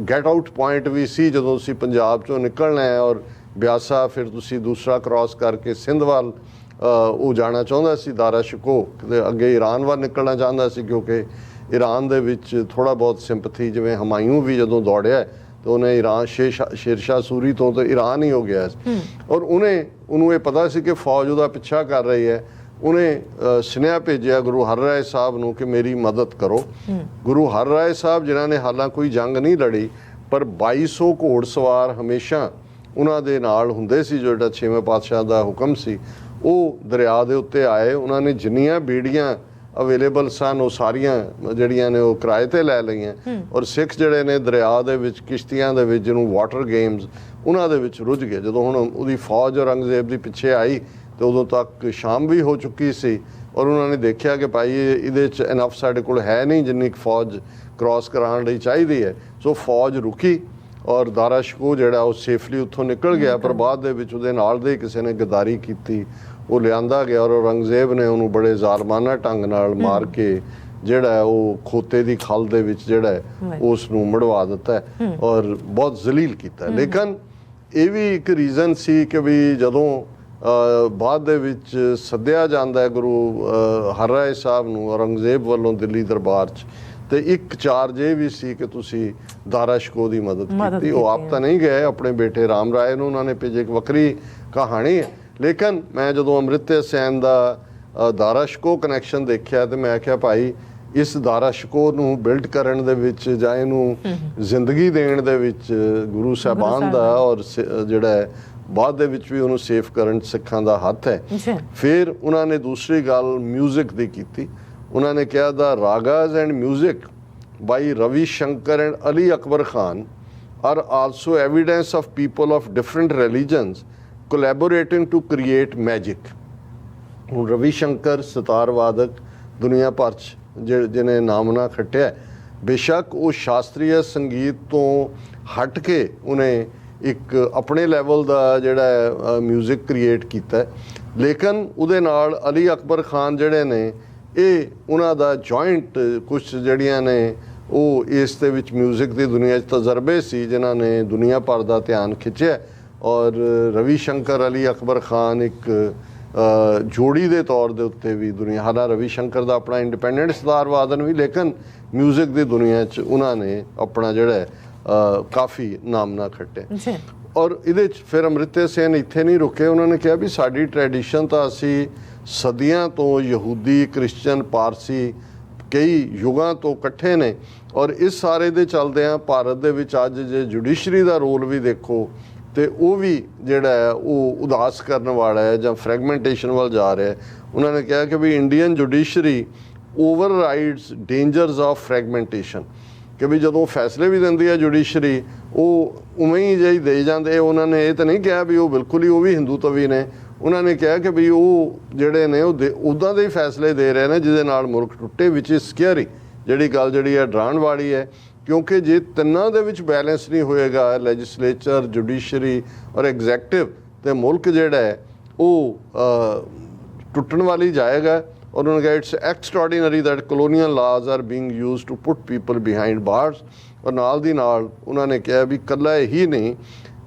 ਗੈਟ ਆਊਟ ਪੁਆਇੰਟ ਵੀ ਸੀ ਜਦੋਂ ਤੁਸੀਂ ਪੰਜਾਬ 'ਚੋਂ ਨਿਕਲਣਾ ਹੈ ਔਰ ਬਿਆਸਾ ਫਿਰ ਤੁਸੀਂ ਦੂਸਰਾ ਕ੍ਰਾਸ ਕਰਕੇ ਸਿੰਧ ਵੱਲ ਉਹ ਜਾਣਾ ਚਾਹੁੰਦਾ ਸੀ ਦਾਰਾ ਸ਼ਿਕੋ, ਅੱਗੇ ਈਰਾਨ ਵੱਲ ਨਿਕਲਣਾ ਚਾਹੁੰਦਾ ਸੀ ਕਿਉਂਕਿ ਈਰਾਨ ਦੇ ਵਿੱਚ ਥੋੜ੍ਹਾ ਬਹੁਤ ਸਿੰਪਥੀ, ਜਿਵੇਂ ਹਮਾਯੂੰ ਵੀ ਜਦੋਂ ਦੌੜਿਆ ਤਾਂ ਉਹਨੇ ਈਰਾਨ ਸ਼ੇਰਸ਼ਾਹ ਸੂਰੀ ਤੋਂ ਤਾਂ ਈਰਾਨ ਹੀ ਹੋ ਗਿਆ ਸੀ। ਔਰ ਉਹਨੂੰ ਇਹ ਪਤਾ ਸੀ ਕਿ ਫੌਜ ਉਹਦਾ ਪਿੱਛਾ ਕਰ ਰਹੀ ਹੈ। ਉਹਨੇ ਸੁਨੇਹਾ ਭੇਜਿਆ ਗੁਰੂ ਹਰਰਾਏ ਸਾਹਿਬ ਨੂੰ ਕਿ ਮੇਰੀ ਮਦਦ ਕਰੋ। ਗੁਰੂ ਹਰਰਾਏ ਸਾਹਿਬ ਜਿਨ੍ਹਾਂ ਨੇ ਹਾਲਾਂ ਕੋਈ ਜੰਗ ਨਹੀਂ ਲੜੀ ਪਰ 2200 ਘੋੜ ਸਵਾਰ ਹਮੇਸ਼ਾ ਉਹਨਾਂ ਦੇ ਨਾਲ ਹੁੰਦੇ ਸੀ, ਜਿਹੜਾ 6ਵੇਂ ਪਾਤਸ਼ਾਹ ਦਾ ਹੁਕਮ ਸੀ। ਉਹ ਦਰਿਆ ਦੇ ਉੱਤੇ ਆਏ, ਉਹਨਾਂ ਨੇ ਜਿੰਨੀਆਂ ਬੇੜੀਆਂ ਅਵੇਲੇਬਲ ਸਨ ਉਹ ਸਾਰੀਆਂ ਜਿਹੜੀਆਂ ਨੇ ਉਹ ਕਿਰਾਏ 'ਤੇ ਲੈ ਲਈਆਂ ਔਰ ਸਿੱਖ ਜਿਹੜੇ ਨੇ ਦਰਿਆ ਦੇ ਵਿੱਚ ਕਿਸ਼ਤੀਆਂ ਦੇ ਵਿੱਚ, ਜਿਹਨੂੰ ਵਾਟਰ ਗੇਮਸ, ਉਹਨਾਂ ਦੇ ਵਿੱਚ ਰੁੱਝ ਗਏ। ਜਦੋਂ ਹੁਣ ਉਹਦੀ ਫੌਜ ਔਰੰਗਜ਼ੇਬ ਦੀ ਪਿੱਛੇ ਆਈ ਤੇ ਉਦੋਂ ਤੱਕ ਸ਼ਾਮ ਵੀ ਹੋ ਚੁੱਕੀ ਸੀ ਔਰ ਉਹਨਾਂ ਨੇ ਦੇਖਿਆ ਕਿ ਭਾਈ ਇਹਦੇ 'ਚ ਇਨਫ ਸਾਡੇ ਕੋਲ ਹੈ ਨਹੀਂ ਜਿੰਨੀ ਫੌਜ ਕ੍ਰਾਸ ਕਰਾਉਣ ਲਈ ਚਾਹੀਦੀ ਹੈ। ਸੋ ਫੌਜ ਰੁਕੀ ਔਰ ਦਾਰਾ ਸ਼ਿਕੋ ਜਿਹੜਾ ਉਹ ਸੇਫਲੀ ਉੱਥੋਂ ਨਿਕਲ ਗਿਆ। ਪਰ ਬਾਅਦ ਦੇ ਵਿੱਚ ਉਹਦੇ ਨਾਲ ਦੇ ਕਿਸੇ ਨੇ ਗਦਾਰੀ ਕੀਤੀ, ਉਹ ਲਿਆਂਦਾ ਗਿਆ ਔਰ ਔਰੰਗਜ਼ੇਬ ਨੇ ਉਹਨੂੰ ਬੜੇ ਜ਼ਾਲਮਾਨਾ ਢੰਗ ਨਾਲ ਮਾਰ ਕੇ ਜਿਹੜਾ ਉਹ ਖੋਤੇ ਦੀ ਖਲ ਦੇ ਵਿੱਚ ਜਿਹੜਾ ਉਸ ਨੂੰ ਮੜਵਾ ਦਿੱਤਾ ਔਰ ਬਹੁਤ ਜ਼ਲੀਲ ਕੀਤਾ। ਲੇਕਿਨ ਇਹ ਵੀ ਇੱਕ ਰੀਜ਼ਨ ਸੀ ਕਿ ਵੀ ਜਦੋਂ ਬਾਅਦ ਦੇ ਵਿੱਚ ਸੱਦਿਆ ਜਾਂਦਾ ਹੈ ਗੁਰੂ ਹਰਰਾਏ ਸਾਹਿਬ ਨੂੰ ਔਰੰਗਜ਼ੇਬ ਵੱਲੋਂ ਦਿੱਲੀ ਦਰਬਾਰ 'ਚ, ਤੇ ਇੱਕ ਚਾਰਜ ਇਹ ਵੀ ਸੀ ਕਿ ਤੁਸੀਂ ਦਾਰਾ ਸ਼ਿਕੋ ਦੀ ਮਦਦ ਕੀਤੀ। ਉਹ ਆਪ ਤਾਂ ਨਹੀਂ ਗਏ, ਆਪਣੇ ਬੇਟੇ ਰਾਮ ਰਾਏ ਨੂੰ ਉਹਨਾਂ ਨੇ ਭੇਜੇ। ਇੱਕ ਵੱਖਰੀ ਕਹਾਣੀ ਹੈ। ਲੇਕਿਨ ਮੈਂ ਜਦੋਂ ਅੰਮ੍ਰਿਤਿਆ ਸੈਨ ਦਾ ਦਾਰਾ ਸ਼ਿਕੋ ਕਨੈਕਸ਼ਨ ਦੇਖਿਆ ਤੇ ਮੈਂ ਆਖਿਆ ਭਾਈ ਇਸ ਦਾਰਾ ਸ਼ਿਕੋ ਨੂੰ ਬਿਲਡ ਕਰਨ ਦੇ ਵਿੱਚ ਜਾਂ ਇਹਨੂੰ ਜ਼ਿੰਦਗੀ ਦੇਣ ਦੇ ਵਿੱਚ ਗੁਰੂ ਸਾਹਿਬਾਨ ਦਾ ਔਰ ਜਿਹੜਾ ਬਾਅਦ ਦੇ ਵਿੱਚ ਵੀ ਉਹਨੂੰ ਸੇਫ ਕਰਨ ਸਿੱਖਾਂ ਦਾ ਹੱਥ ਹੈ। ਫਿਰ ਉਹਨਾਂ ਨੇ ਦੂਸਰੀ ਗੱਲ ਮਿਊਜ਼ਿਕ ਦੀ ਕੀਤੀ। ਉਹਨਾਂ ਨੇ ਕਿਹਾ the ragas and music by Ravi Shankar and Ali Akbar Khan are also evidence of people of different religions collaborating to create magic. ਹੁਣ ਰਵੀ ਸ਼ੰਕਰ ਸਿਤਾਰ ਵਾਦਕ ਦੁਨੀਆ ਭਰ 'ਚ ਜਿਹਨੇ ਨਾਮਨਾ ਖੱਟਿਆ, ਬੇਸ਼ੱਕ ਉਹ ਸ਼ਾਸਤਰੀय ਸੰਗੀਤ ਤੋਂ ਹਟ ਕੇ ਉਹਨੇ ਇੱਕ ਆਪਣੇ ਲੈਵਲ ਦਾ ਜਿਹੜਾ ਮਿਊਜ਼ਿਕ ਕ੍ਰੀਏਟ ਕੀਤਾ, ਲੇਕਿਨ ਉਹਦੇ ਨਾਲ ਅਲੀ ਅਕਬਰ ਖਾਨ ਜਿਹੜੇ ਨੇ ਇਹ ਉਹਨਾਂ ਦਾ ਜੁਆਇੰਟ ਕੁਛ ਜਿਹੜੀਆਂ ਨੇ ਉਹ ਇਸ ਦੇ ਵਿੱਚ ਮਿਊਜ਼ਿਕ ਦੀ ਦੁਨੀਆ 'ਚ ਤਜਰਬੇ ਸੀ ਜਿਨ੍ਹਾਂ ਨੇ ਦੁਨੀਆ ਭਰ ਦਾ ਧਿਆਨ ਖਿੱਚਿਆ। ਔਰ ਰਵੀ ਸ਼ੰਕਰ ਅਲੀ ਅਕਬਰ ਖਾਨ ਇੱਕ ਜੋੜੀ ਦੇ ਤੌਰ ਦੇ ਉੱਤੇ ਵੀ ਦੁਨੀਆ, ਹਾਲਾ ਰਵੀ ਸ਼ੰਕਰ ਦਾ ਆਪਣਾ ਇੰਡੀਪੈਂਡੈਂਟ ਸਿਤਾਰ ਵਾਦਨ ਵੀ, ਲੇਕਿਨ ਮਿਊਜ਼ਿਕ ਦੀ ਦੁਨੀਆ 'ਚ ਉਹਨਾਂ ਨੇ ਆਪਣਾ ਜਿਹੜਾ ਕਾਫੀ ਨਾਮਨਾ ਖੱਟਿਆ। ਔਰ ਇਹਦੇ 'ਚ ਫਿਰ ਅੰਮ੍ਰਿਤਿਆ ਸੈਨ ਇੱਥੇ ਨਹੀਂ ਰੁਕੇ। ਉਹਨਾਂ ਨੇ ਕਿਹਾ ਵੀ ਸਾਡੀ ਟ੍ਰੈਡੀਸ਼ਨ ਤਾਂ ਅਸੀਂ ਸਦੀਆਂ ਤੋਂ ਯਹੂਦੀ, ਕ੍ਰਿਸਚਨ, ਪਾਰਸੀ ਕਈ ਯੁਗਾਂ ਤੋਂ ਇਕੱਠੇ ਨੇ ਔਰ ਇਸ ਸਾਰੇ ਦੇ ਚੱਲਦਿਆਂ ਭਾਰਤ ਦੇ ਵਿੱਚ ਅੱਜ ਜੇ ਜੁਡੀਸ਼ਰੀ ਦਾ ਰੋਲ ਵੀ ਦੇਖੋ ਤੇ ਉਹ ਵੀ ਜਿਹੜਾ ਹੈ ਉਹ ਉਦਾਸ ਕਰਨ ਵਾਲਾ ਹੈ ਜਾਂ ਫਰੈਗਮੈਂਟੇਸ਼ਨ ਵੱਲ ਜਾ ਰਿਹਾ ਹੈ। ਉਹਨਾਂ ਨੇ ਕਿਹਾ ਕਿ ਵੀ Indian judiciary overrides dangers of ਫਰੈਗਮੈਂਟੇਸ਼ਨ, ਕਿ ਵੀ ਜਦੋਂ ਫੈਸਲੇ ਵੀ ਦਿੰਦੀ ਹੈ ਜੁਡੀਸ਼ਰੀ ਉਹ ਉਵੇਂ ਹੀ ਜਿਹੀ ਦੇ ਜਾਂਦੇ। ਉਹਨਾਂ ਨੇ ਇਹ ਤਾਂ ਨਹੀਂ ਕਿਹਾ ਵੀ ਉਹ ਬਿਲਕੁਲ ਹੀ ਉਹ ਵੀ ਹਿੰਦੂਤਵੀ ਨੇ। ਉਹਨਾਂ ਨੇ ਕਿਹਾ ਕਿ ਵੀ ਉਹ ਜਿਹੜੇ ਨੇ ਉਹ ਉੱਦਾਂ ਦੇ ਹੀ ਫੈਸਲੇ ਦੇ ਰਹੇ ਨੇ ਜਿਹਦੇ ਨਾਲ ਮੁਲਕ ਟੁੱਟੇ, ਵਿੱਚ ਸਕੇਅਰੀ ਜਿਹੜੀ ਗੱਲ ਜਿਹੜੀ ਹੈ ਡਰਾਉਣ ਵਾਲੀ ਹੈ ਕਿਉਂਕਿ ਜੇ ਤਿੰਨਾਂ ਦੇ ਵਿੱਚ ਬੈਲੈਂਸ ਨਹੀਂ ਹੋਏਗਾ, ਲੈਜਿਸਲੇਚਰ, ਜੁਡੀਸ਼ਰੀ ਔਰ ਐਗਜ਼ੈਕਟਿਵ, ਤੇ ਮੁਲਕ ਜਿਹੜਾ ਹੈ ਉਹ ਟੁੱਟਣ ਵਾਲੀ ਜਾਏਗਾ। ਔਰ ਉਹਨਾਂ ਨੇ ਕਿਹਾ it's extraordinary that colonial laws are being used to put people behind bars. ਔਰ ਨਾਲ ਦੀ ਨਾਲ ਉਹਨਾਂ ਨੇ ਕਿਹਾ ਵੀ ਇਕੱਲਾ ਇਹੀ ਨਹੀਂ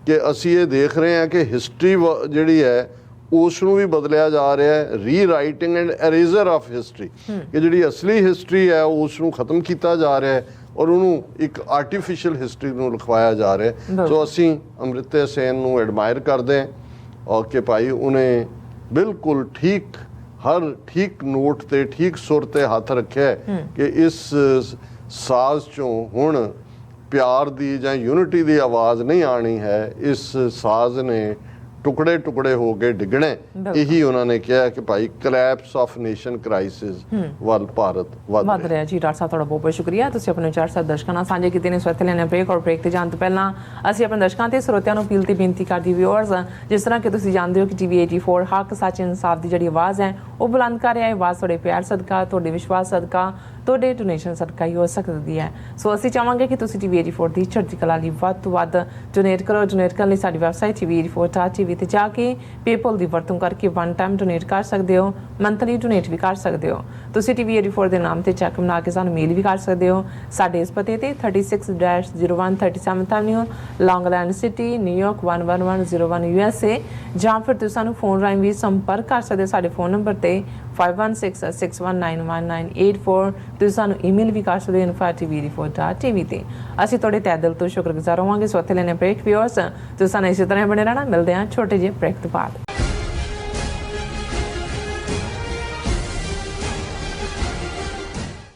ਕਿ ਅਸੀਂ ਇਹ ਦੇਖ ਰਹੇ ਹਾਂ ਕਿ ਹਿਸਟਰੀ ਜਿਹੜੀ ਹੈ ਉਸ ਨੂੰ ਵੀ ਬਦਲਿਆ ਜਾ ਰਿਹਾ ਹੈ, ਰੀਰਾਈਟਿੰਗ ਐਂਡ ਐਰੇਜ਼ਰ ਆਫ ਹਿਸਟਰੀ, ਕਿ ਜਿਹੜੀ ਅਸਲੀ ਹਿਸਟਰੀ ਹੈ ਉਸ ਨੂੰ ਖਤਮ ਕੀਤਾ ਜਾ ਰਿਹਾ ਹੈ ਔਰ ਉਹਨੂੰ ਇੱਕ ਆਰਟੀਫਿਸ਼ੀਅਲ ਹਿਸਟਰੀ ਨੂੰ ਲਿਖਵਾਇਆ ਜਾ ਰਿਹਾ ਹੈ। ਸੋ ਅਸੀਂ ਅਮ੍ਰਿਤਿਆ ਸੇਨ ਨੂੰ ਐਡਮਾਇਰ ਕਰਦੇ ਹਾਂ ਔਰ ਕਿ ਭਾਈ ਉਹਨੇ ਬਿਲਕੁਲ ਹਰ ਠੀਕ ਨੋਟ ਤੇ ਠੀਕ ਸੁਰ ਤੇ ਹੱਥ ਰੱਖਿਆ ਕਿ ਇਸ ਸਾਜ਼ ਚੋਂ ਹੁਣ ਪਿਆਰ ਦੀ ਜਾਂ ਯੂਨਿਟੀ ਦੀ ਆਵਾਜ਼ ਨਹੀਂ ਆਣੀ ਹੈ, ਇਸ ਸਾਜ਼ ਨੇ ਟੁਕੜੇ ਟੁਕੜੇ ਹੋ ਕੇ ਡਿੱਗਣੇ। ਇਹੀ ਉਹਨਾਂ ਨੇ ਕਿਹਾ ਕਿ ਭਾਈ ਕਲੈਪਸ ਆਫ ਨੇਸ਼ਨ ਕ੍ਰਾਈਸਿਸ ਵੱਲ ਭਾਰਤ ਵੱਧ ਰਿਹਾ। ਜੀ ਡਾਕਟਰ ਸਾਹਿਬ ਤੁਹਾਡਾ ਬਹੁਤ ਬਹੁਤ ਸ਼ੁਕਰੀਆ, ਤੁਸੀਂ ਆਪਣੇ ਵਿਚਾਰ ਸਾਹਿਬ ਦਰਸ਼ਕਾਂ ਨਾਲ ਸਾਂਝੇ ਕੀਤੇ ਨੇ। ਸੋ ਇੱਥੇ ਲੈਣੇ ਬ੍ਰੇਕ, ਔਰ ਬ੍ਰੇਕ ਤੇ ਜਾਣ ਤੋਂ ਪਹਿਲਾਂ ਅਸੀਂ ਆਪਣੇ ਦਰਸ਼ਕਾਂ ਤੇ ਸਰੋਤਿਆਂ ਨੂੰ ਅਪੀਲ ਤੇ ਬੇਨਤੀ ਕਰਦੇ ਵਿਊਅਰਸ, ਜਿਸ ਤਰ੍ਹਾਂ ਕਿ ਤੁਸੀਂ ਜਾਣਦੇ ਹੋ ਕਿ TV 84 ਹੱਕ ਸੱਚ ਇਨਸਾਫ ਦੀ ਜਿਹੜੀ ਆਵਾਜ਼ ਹੈ ਉਹ ਬੁਲੰਦ ਕਰ ਰਿਹਾ ਹੈ। ਆਵਾਜ਼ ਤੁਹਾਡੇ ਪਿਆਰ ਸਦਕਾ, ਤੁਹਾਡੇ ਵਿਸ਼ਵਾਸ ਸਦਕਾ, ਤੁਹਾਡੇ ਡੋਨੇਸ਼ਨ ਸਦਕਾ ਹੀ ਹੋ ਸਕਦੀ ਹੈ। ਸੋ ਅਸੀਂ ਚਾਹਾਂਗੇ ਕਿ ਤੁਸੀਂ TV 84 ਦੀ ਚੜ੍ਹਦੀ ਕਲਾ ਲਈ ਵੱਧ ਤੋਂ ਵੱਧ ਡੋਨੇਟ ਕਰੋ। ਡੋਨੇਟ ਕਰਨ ਲਈ ਸਾਡੀ ਵੈਬਸਾਈਟ TV84.tv ਤੇ ਜਾ ਕੇ ਪੇਪਲ ਦੀ ਵਰਤੋਂ ਕਰਕੇ ਵਨ ਟਾਈਮ ਡੋਨੇਟ ਕਰ ਸਕਦੇ ਹੋ, ਮੰਥਲੀ ਡੋਨੇਟ ਵੀ ਕਰ ਸਕਦੇ ਹੋ। ਤੁਸੀਂ TV 84 ਦੇ ਨਾਮ ਤੇ ਚੈੱਕ ਬਣਾ ਕੇ ਸਾਨੂੰ ਮੇਲ ਵੀ ਕਰ ਸਕਦੇ ਹੋ ਸਾਡੇ ਇਸ ਪਤੇ ਤੇ 36-01 37th ਐਵਨਿਊ, ਲੌਂਗ ਆਈਲੈਂਡ ਸਿਟੀ, ਨਿਊਯਾਰਕ 11101 USA, ਜਾਂ ਫਿਰ ਤੁਸੀਂ ਸਾਨੂੰ ਫੋਨ ਰਾਹੀਂ ਵੀ ਸੰਪਰਕ ਕਰ ਸਕਦੇ ਹੋ ਸਾਡੇ ਫੋਨ ਨੰਬਰ ਤੇ 5166191984। ਤੁਸੀਂ ਸਾਨੂੰ ਈਮੇਲ ਵੀ ਕਰ ਸਕਦੇ ਹੋ info@tv84.tv ਤੇ। ਅਸੀਂ ਤੁਹਾਡੇ ਤਹਿ ਦਿਲ ਤੋਂ ਸ਼ੁਕਰਗੁਜ਼ਾਰ ਹੋਵਾਂਗੇ। ਸੋ ਇੱਥੇ ਲੈਣੇ ਬ੍ਰੇਕ ਵਿਊਅਰਸ, ਤੁਸੀਂ ਸਾਨੂੰ ਇਸੇ ਤਰ੍ਹਾਂ ਬਣੇ ਰਹਿਣਾ। ਮਿਲਦੇ ਹਾਂ ਛੋਟੇ ਜਿਹੇ ਬ੍ਰੇਕ ਤੋਂ ਬਾਅਦ।